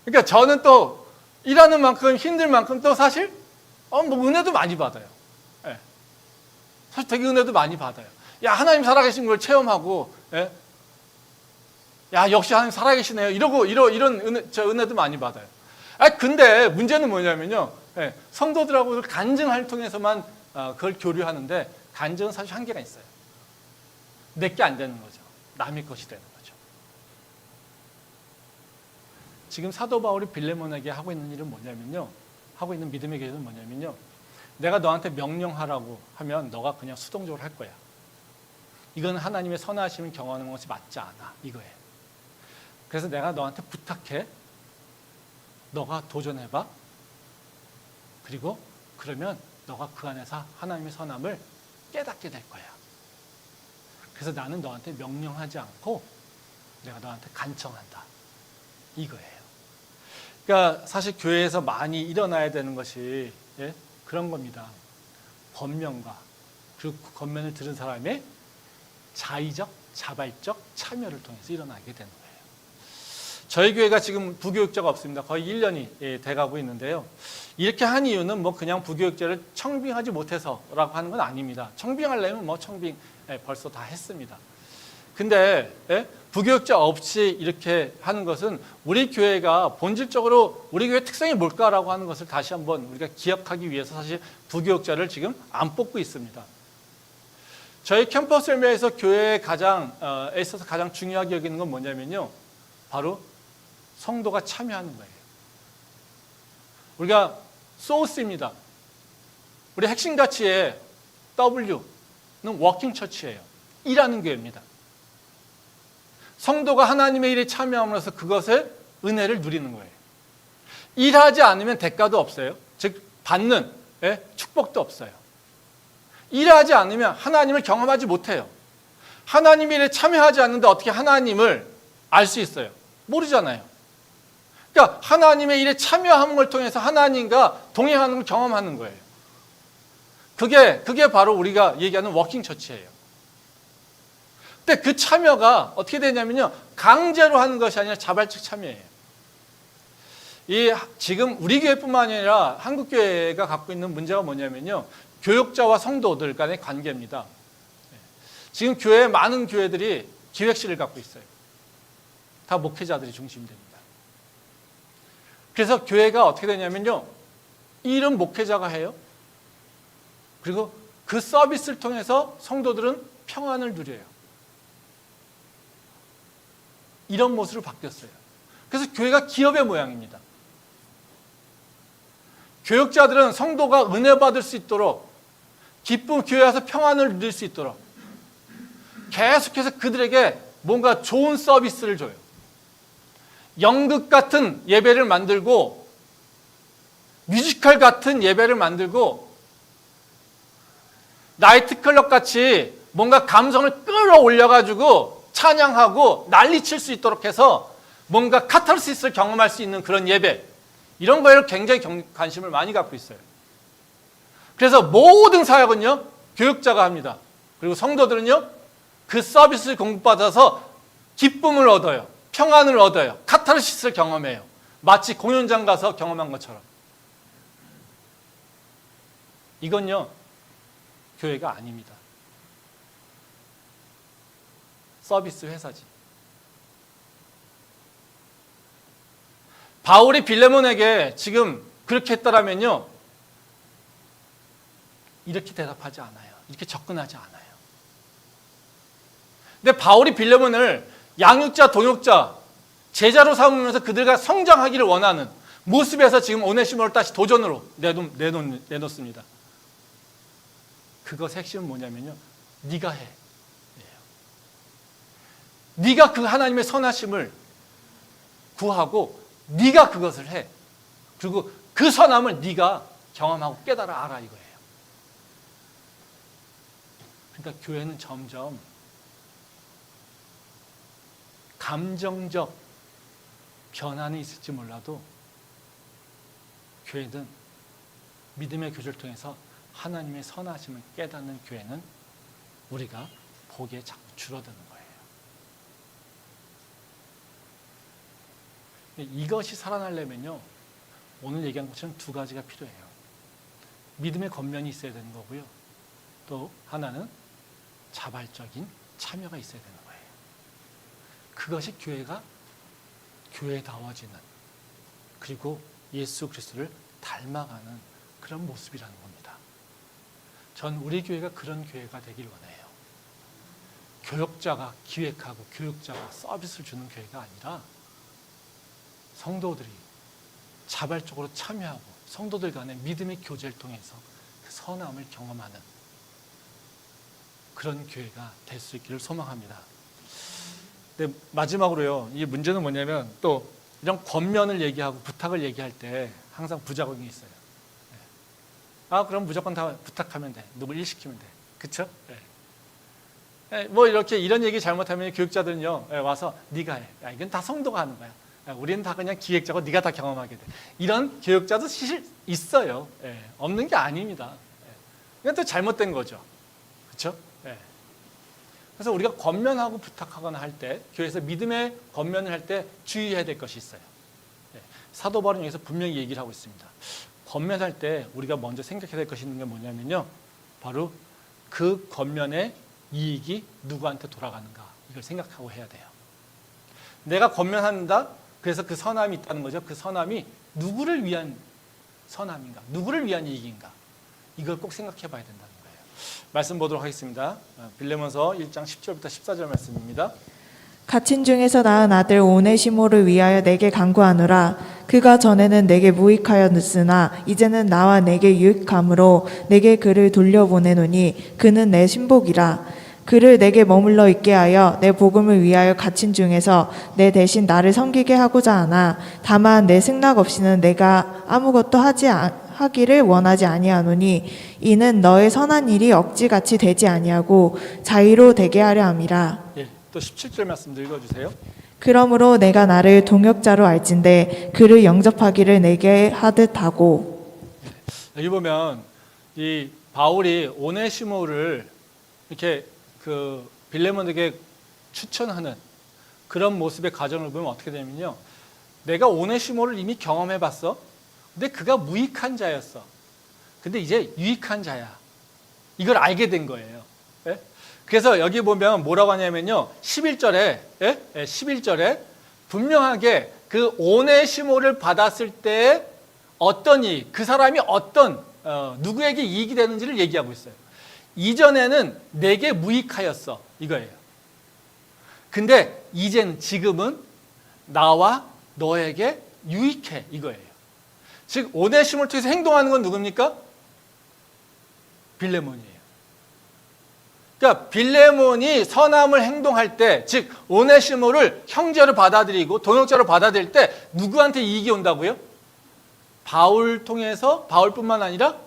그러니까 저는 또 일하는 만큼 힘들 만큼 또 사실 뭐 은혜도 많이 받아요. 사실 되게 은혜도 많이 받아요. 하나님 살아계신 걸 체험하고, 역시 하나님 살아계시네요, 이러고 이런 은혜도 많이 받아요. 근데 문제는 뭐냐면요, 성도들하고 간증을 통해서만 그걸 교류하는데, 간증은 사실 한계가 있어요. 내게 안 되는 거죠. 남의 것이 되는 거죠. 지금 사도 바울이 빌레몬에게 하고 있는 일은 뭐냐면요, 하고 있는 믿음의 교회는 뭐냐면요, 내가 너한테 명령하라고 하면 너가 그냥 수동적으로 할 거야. 이건 하나님의 선하심을 경험하는 것이 맞지 않아, 이거예요. 그래서 내가 너한테 부탁해. 너가 도전해봐. 그리고 그러면 너가 그 안에서 하나님의 선함을 깨닫게 될 거야. 그래서 나는 너한테 명령하지 않고 내가 너한테 간청한다, 이거예요. 그러니까 사실 교회에서 많이 일어나야 되는 것이 그런 겁니다. 권면과, 그리고 권면을 들은 사람의 자의적, 자발적 참여를 통해서 일어나게 되는 거예요. 저희 교회가 지금 부교육자가 없습니다. 거의 1년이 돼가고 있는데요. 이렇게 한 이유는 뭐 그냥 부교육자를 청빙하지 못해서라고 하는 건 아닙니다. 청빙하려면 뭐 청빙 벌써 다 했습니다. 근데 부교육자 없이 이렇게 하는 것은 우리 교회가 본질적으로 우리 교회 특성이 뭘까라고 하는 것을 다시 한번 우리가 기억하기 위해서 사실 부교육자를 지금 안 뽑고 있습니다. 저희 캠퍼스 열매에서 교회에 있어서 가장 중요하게 여기는 건 뭐냐면요, 바로 성도가 참여하는 거예요. 우리가 소스입니다. 우리 핵심 가치의 W는 워킹 처치예요. 일하는 교회입니다. 성도가 하나님의 일에 참여함으로써 그것을 은혜를 누리는 거예요. 일하지 않으면 대가도 없어요. 즉 받는 축복도 없어요. 일하지 않으면 하나님을 경험하지 못해요. 하나님의 일에 참여하지 않는데 어떻게 하나님을 알 수 있어요? 모르잖아요. 그러니까 하나님의 일에 참여함을 통해서 하나님과 동행하는 걸 경험하는 거예요. 그게 바로 우리가 얘기하는 워킹 처치예요. 근데 그 참여가 어떻게 되냐면요, 강제로 하는 것이 아니라 자발적 참여예요. 지금 우리 교회뿐만 아니라 한국 교회가 갖고 있는 문제가 뭐냐면요, 교육자와 성도들 간의 관계입니다. 지금 많은 교회들이 기획실을 갖고 있어요. 다 목회자들이 중심됩니다. 그래서 교회가 어떻게 되냐면요, 일은 목회자가 해요. 그리고 그 서비스를 통해서 성도들은 평안을 누려요. 이런 모습으로 바뀌었어요. 그래서 교회가 기업의 모양입니다. 교육자들은 성도가 은혜 받을 수 있도록, 교회에 와서 평안을 누릴 수 있도록 계속해서 그들에게 뭔가 좋은 서비스를 줘요. 연극 같은 예배를 만들고, 뮤지컬 같은 예배를 만들고, 나이트클럽 같이 뭔가 감성을 끌어올려가지고 찬양하고 난리칠 수 있도록 해서 뭔가 카타르시스를 경험할 수 있는 그런 예배, 이런 거에 굉장히 관심을 많이 갖고 있어요. 그래서 모든 사역은요, 교육자가 합니다. 그리고 성도들은요, 그 서비스를 공급받아서 기쁨을 얻어요. 평안을 얻어요. 카타르시스를 경험해요. 마치 공연장 가서 경험한 것처럼. 이건요, 교회가 아닙니다. 서비스 회사지. 바울이 빌레몬에게 지금 그렇게 했더라면요, 이렇게 대답하지 않아요. 이렇게 접근하지 않아요. 근데 바울이 빌레몬을 양육자, 동역자, 제자로 삼으면서 그들과 성장하기를 원하는 모습에서 지금 오네시모를 다시 도전으로 내놓습니다. 그것 핵심은 뭐냐면요, 네가 해. 네가 그 하나님의 선하심을 구하고 네가 그것을 해. 그리고 그 선함을 네가 경험하고 깨달아 알아, 이거예요. 그러니까 교회는 점점 감정적 변화는 있을지 몰라도 교회는 믿음의 교제를 통해서 하나님의 선하심을 깨닫는 교회는 우리가 보기에 자꾸 줄어드는 거예요. 이것이 살아나려면요, 오늘 얘기한 것처럼 두 가지가 필요해요. 믿음의 겉면이 있어야 되는 거고요, 또 하나는 자발적인 참여가 있어야 되는 거예요. 그것이 교회가 교회다워지는, 그리고 예수 그리스도를 닮아가는 그런 모습이라는 겁니다. 전 우리 교회가 그런 교회가 되길 원해요. 교역자가 기획하고 교육자가 서비스를 주는 교회가 아니라 성도들이 자발적으로 참여하고 성도들 간의 믿음의 교제를 통해서 그 선함을 경험하는 그런 교회가 될 수 있기를 소망합니다. 근데 마지막으로요, 이 문제는 뭐냐면 또 이런 권면을 얘기하고 부탁을 얘기할 때 항상 부작용이 있어요. 그럼 무조건 다 부탁하면 돼. 누굴 일시키면 돼. 그쵸? 뭐 이런 얘기 잘못하면 교육자들은요, 와서 네가 해. 이건 다 성도가 하는 거야. 우리는 다 그냥 기획자고 네가 다 경험하게 돼. 이런 교육자도 사실 있어요. 없는 게 아닙니다. 이건 또 잘못된 거죠. 그렇죠? 그래서 우리가 권면하고 부탁하거나 할 때, 교회에서 믿음의 권면을 할 때 주의해야 될 것이 있어요. 사도 바울은 여기서 분명히 얘기를 하고 있습니다. 권면할 때 우리가 먼저 생각해야 될 것이 있는 게 뭐냐면요. 바로 그 권면의 이익이 누구한테 돌아가는가 이걸 생각하고 해야 돼요. 내가 권면한다. 그래서 그 선함이 있다는 거죠. 그 선함이 누구를 위한 선함인가? 누구를 위한 이익인가? 이걸 꼭 생각해 봐야 된다는 거예요. 말씀 보도록 하겠습니다. 빌레몬서 1장 10절부터 14절 말씀입니다. 갇힌 중에서 낳은 아들 오네시모를 위하여 내게 간구하노라. 그가 전에는 내게 무익하였으나 이제는 나와 내게 유익함으로 내게 그를 돌려보내노니 그는 내 신복이라. 그를 내게 머물러 있게 하여 내 복음을 위하여 갇힌 중에서 내 대신 나를 섬기게 하고자 하나 다만 내 승낙 없이는 내가 아무것도 하기를 원하지 아니하노니 이는 너의 선한 일이 억지같이 되지 아니하고 자의로 되게 하려 함이라. 예, 또 17절 말씀 읽어주세요. 그러므로 내가 나를 동역자로 알진대 그를 영접하기를 내게 하듯 하고. 여기 보면 이 바울이 오네시모를 이렇게 그 빌레몬에게 추천하는 그런 모습의 과정을 보면 어떻게 되냐면요. 내가 오네시모를 이미 경험해 봤어. 근데 그가 무익한 자였어. 근데 이제 유익한 자야. 이걸 알게 된 거예요. 예? 그래서 여기 보면 뭐라고 하냐면요. 11절에 11절에 분명하게 그 오네시모를 받았을 때 어떤 이익, 그 사람이 어떤 누구에게 이익이 되는지를 얘기하고 있어요. 이전에는 내게 무익하였어. 이거예요. 근데 이제는 지금은 나와 너에게 유익해. 이거예요. 즉 오네시모를 통해서 행동하는 건 누굽니까? 빌레몬이에요. 그러니까 빌레몬이 선함을 행동할 때, 즉 오네시모를 형제로 받아들이고 동역자로 받아들일 때 누구한테 이익이 온다고요? 바울 통해서 바울뿐만 아니라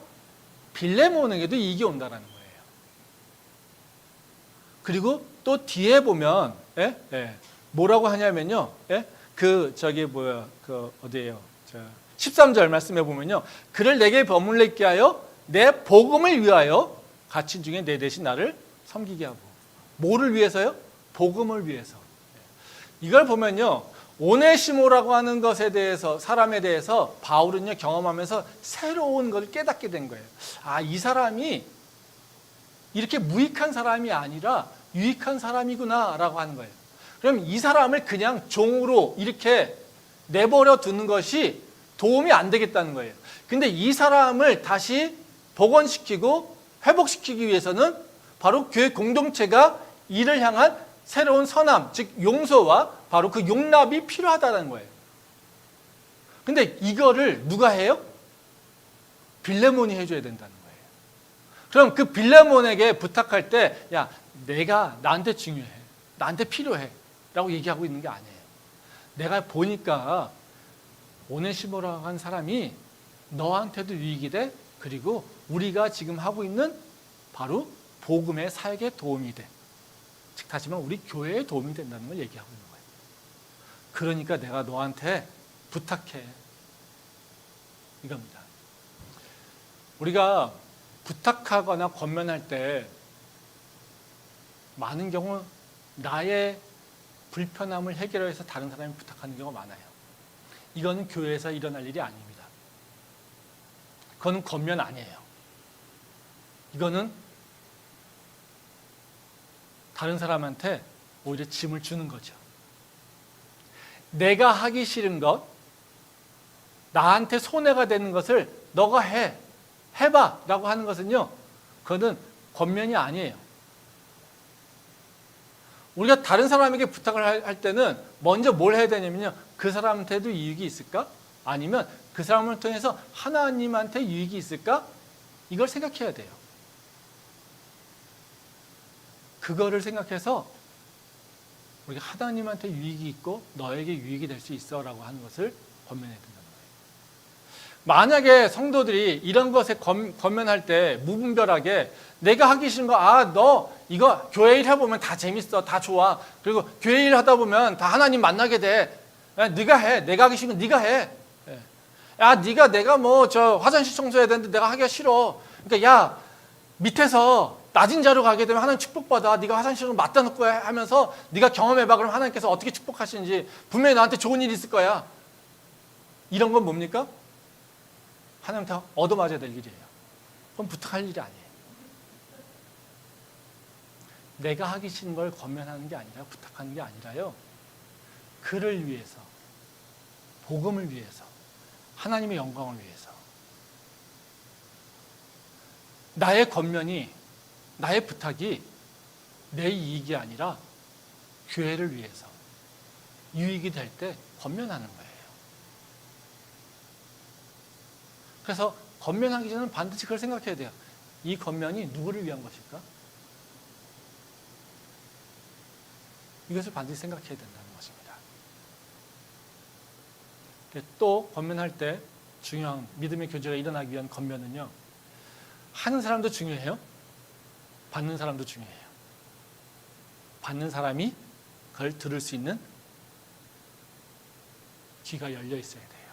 빌레몬에게도 이익이 온다라는 거예요. 그리고 또 뒤에 보면 뭐라고 하냐면요. 그 어디예요? 13절 말씀해 보면요. 그를 내게 머물러 있게 하여 내 복음을 위하여 갇힌 중에 내 대신 나를 섬기게 하고. 뭐를 위해서요? 복음을 위해서. 이걸 보면요. 오네시모라고 하는 것에 대해서 사람에 대해서 바울은요 경험하면서 새로운 걸 깨닫게 된 거예요. 아, 이 사람이 이렇게 무익한 사람이 아니라 유익한 사람이구나라고 하는 거예요. 그럼 이 사람을 그냥 종으로 이렇게 내버려 두는 것이 도움이 안 되겠다는 거예요. 근데 이 사람을 다시 복원시키고 회복시키기 위해서는 바로 교회 공동체가 이를 향한 새로운 선함, 즉 용서와 바로 그 용납이 필요하다는 거예요. 근데 이거를 누가 해요? 빌레몬이 해줘야 된다는 거예요. 그럼 그 빌레몬에게 부탁할 때, 야, 내가 나한테 중요해, 나한테 필요해 라고 얘기하고 있는 게 아니에요. 내가 보니까 오네시모라고 한 사람이 너한테도 유익이 돼. 그리고 우리가 지금 하고 있는 바로 복음의 사역에 도움이 돼. 즉 다시 말하면 우리 교회에 도움이 된다는 걸 얘기하고 있는 거예요. 그러니까 내가 너한테 부탁해. 이겁니다. 우리가 부탁하거나 권면할 때 많은 경우 나의 불편함을 해결하기 위해서 다른 사람이 부탁하는 경우가 많아요. 이건 교회에서 일어날 일이 아닙니다. 그건 권면 아니에요. 이거는 다른 사람한테 오히려 짐을 주는 거죠. 내가 하기 싫은 것, 나한테 손해가 되는 것을 너가 해봐 라고 하는 것은요, 그거는 권면이 아니에요. 우리가 다른 사람에게 부탁을 할 때는 먼저 뭘 해야 되냐면요, 그 사람한테도 이익이 있을까? 아니면 그 사람을 통해서 하나님한테 유익이 있을까? 이걸 생각해야 돼요. 그거를 생각해서 우리가 하나님한테 유익이 있고 너에게 유익이 될 수 있어 라고 하는 것을 권면해야 된다는 거예요. 만약에 성도들이 이런 것에 권면할 때 무분별하게 내가 하기 싫은 거, 너 이거 교회 일 해보면 다 재밌어, 다 좋아. 그리고 교회 일 하다 보면 다 하나님 만나게 돼. 야, 네가 해. 내가 하기 싫은 거 네가 해. 야, 내가 뭐 저 화장실 청소해야 되는데 내가 하기가 싫어. 그러니까 야, 밑에서 낮은 자로 가게 되면 하나님 축복받아. 네가 화장실을 맡다 놓고 하면서 네가 경험해봐. 그럼 하나님께서 어떻게 축복하시는지 분명히 너한테 좋은 일이 있을 거야. 이런 건 뭡니까? 하나님한테 얻어맞아야 될 일이에요. 그럼 부탁할 일이 아니에요. 내가 하기 싫은 걸 권면하는 게 아니라, 부탁하는 게 아니라요, 그를 위해서, 복음을 위해서, 하나님의 영광을 위해서, 나의 권면이, 나의 부탁이 내 이익이 아니라 교회를 위해서 유익이 될 때 권면하는 거예요. 그래서 권면하기 전에 반드시 그걸 생각해야 돼요. 이 권면이 누구를 위한 것일까? 이것을 반드시 생각해야 된다는 것입니다. 또 권면할 때 중요한 믿음의 교제가 일어나기 위한 권면은요, 하는 사람도 중요해요. 받는 사람도 중요해요. 받는 사람이 그걸 들을 수 있는 귀가 열려 있어야 돼요.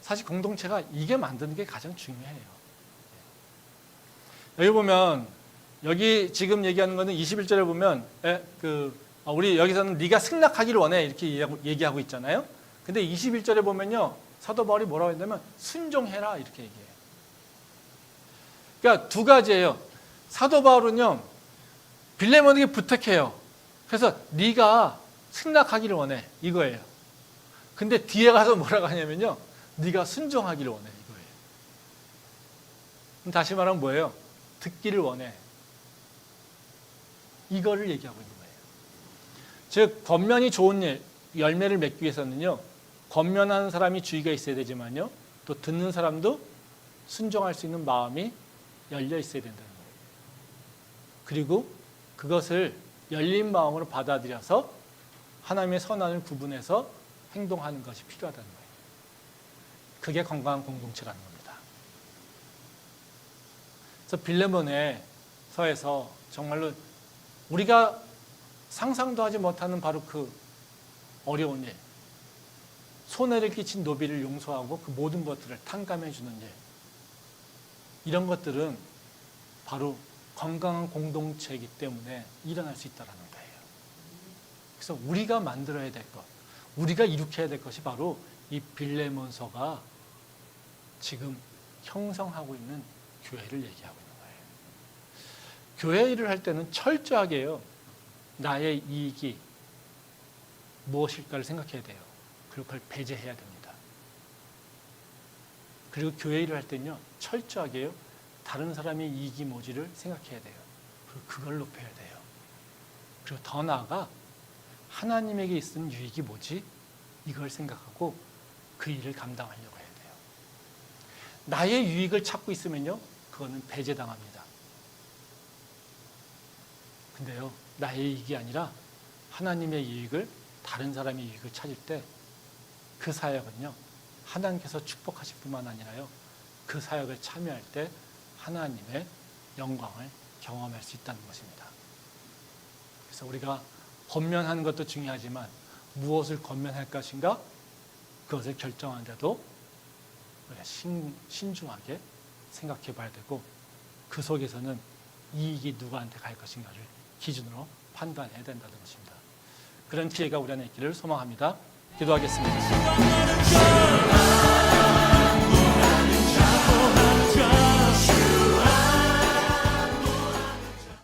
사실 공동체가 이게 만드는 게 가장 중요해요. 여기 보면, 여기 지금 얘기하는 거는 21절에 보면, 우리 여기서는 네가 승낙하기를 원해 이렇게 얘기하고 있잖아요. 근데 21절에 보면요, 사도 바울이 뭐라고 했냐면 순종해라 이렇게 얘기해요. 그러니까 두 가지예요. 사도 바울은요, 빌레몬에게 부탁해요. 그래서 네가 승낙하기를 원해 이거예요. 근데 뒤에 가서 뭐라고 하냐면요, 네가 순종하기를 원해 이거예요. 그럼 다시 말하면 뭐예요? 듣기를 원해. 이거를 얘기하고 있는 거예요. 즉 권면이 좋은 일, 열매를 맺기 위해서는요, 권면하는 사람이 주의가 있어야 되지만요, 또 듣는 사람도 순종할 수 있는 마음이 열려 있어야 된다는 거예요. 그리고 그것을 열린 마음으로 받아들여서 하나님의 선한을 구분해서 행동하는 것이 필요하다는 거예요. 그게 건강한 공동체라는 겁니다. 그래서 빌레몬의 서에서 정말로 우리가 상상도 하지 못하는 바로 그 어려운 일, 손해를 끼친 노비를 용서하고 그 모든 것들을 탕감해 주는 일, 이런 것들은 바로 건강한 공동체이기 때문에 일어날 수 있다는 거예요. 그래서 우리가 만들어야 될 것, 우리가 일으켜야 될 것이 바로 이 빌레몬서가 지금 형성하고 있는 교회를 얘기하고 있는 거예요. 교회 일을 할 때는 철저하게요, 나의 이익이 무엇일까를 생각해야 돼요. 그리고 그걸 배제해야 됩니다. 그리고 교회 일을 할 때는요, 철저하게요, 다른 사람의 이익이 뭐지를 생각해야 돼요. 그리고 그걸 높여야 돼요. 그리고 더 나아가 하나님에게 있는 유익이 뭐지? 이걸 생각하고 그 일을 감당하려고 해야 돼요. 나의 유익을 찾고 있으면요, 그거는 배제당합니다. 근데요, 나의 이익이 아니라 하나님의 이익을, 다른 사람의 이익을 찾을 때 그 사역은요, 하나님께서 축복하실 뿐만 아니라요, 그 사역을 참여할 때 하나님의 영광을 경험할 수 있다는 것입니다. 그래서 우리가 권면하는 것도 중요하지만 무엇을 권면할 것인가, 그것을 결정하는데도 우리가 신중하게 생각해 봐야 되고, 그 속에서는 이익이 누구한테 갈 것인가를 기준으로 판단해야 된다는 것입니다. 그런 지혜가 우리 안에 있기를 소망합니다. 기도하겠습니다.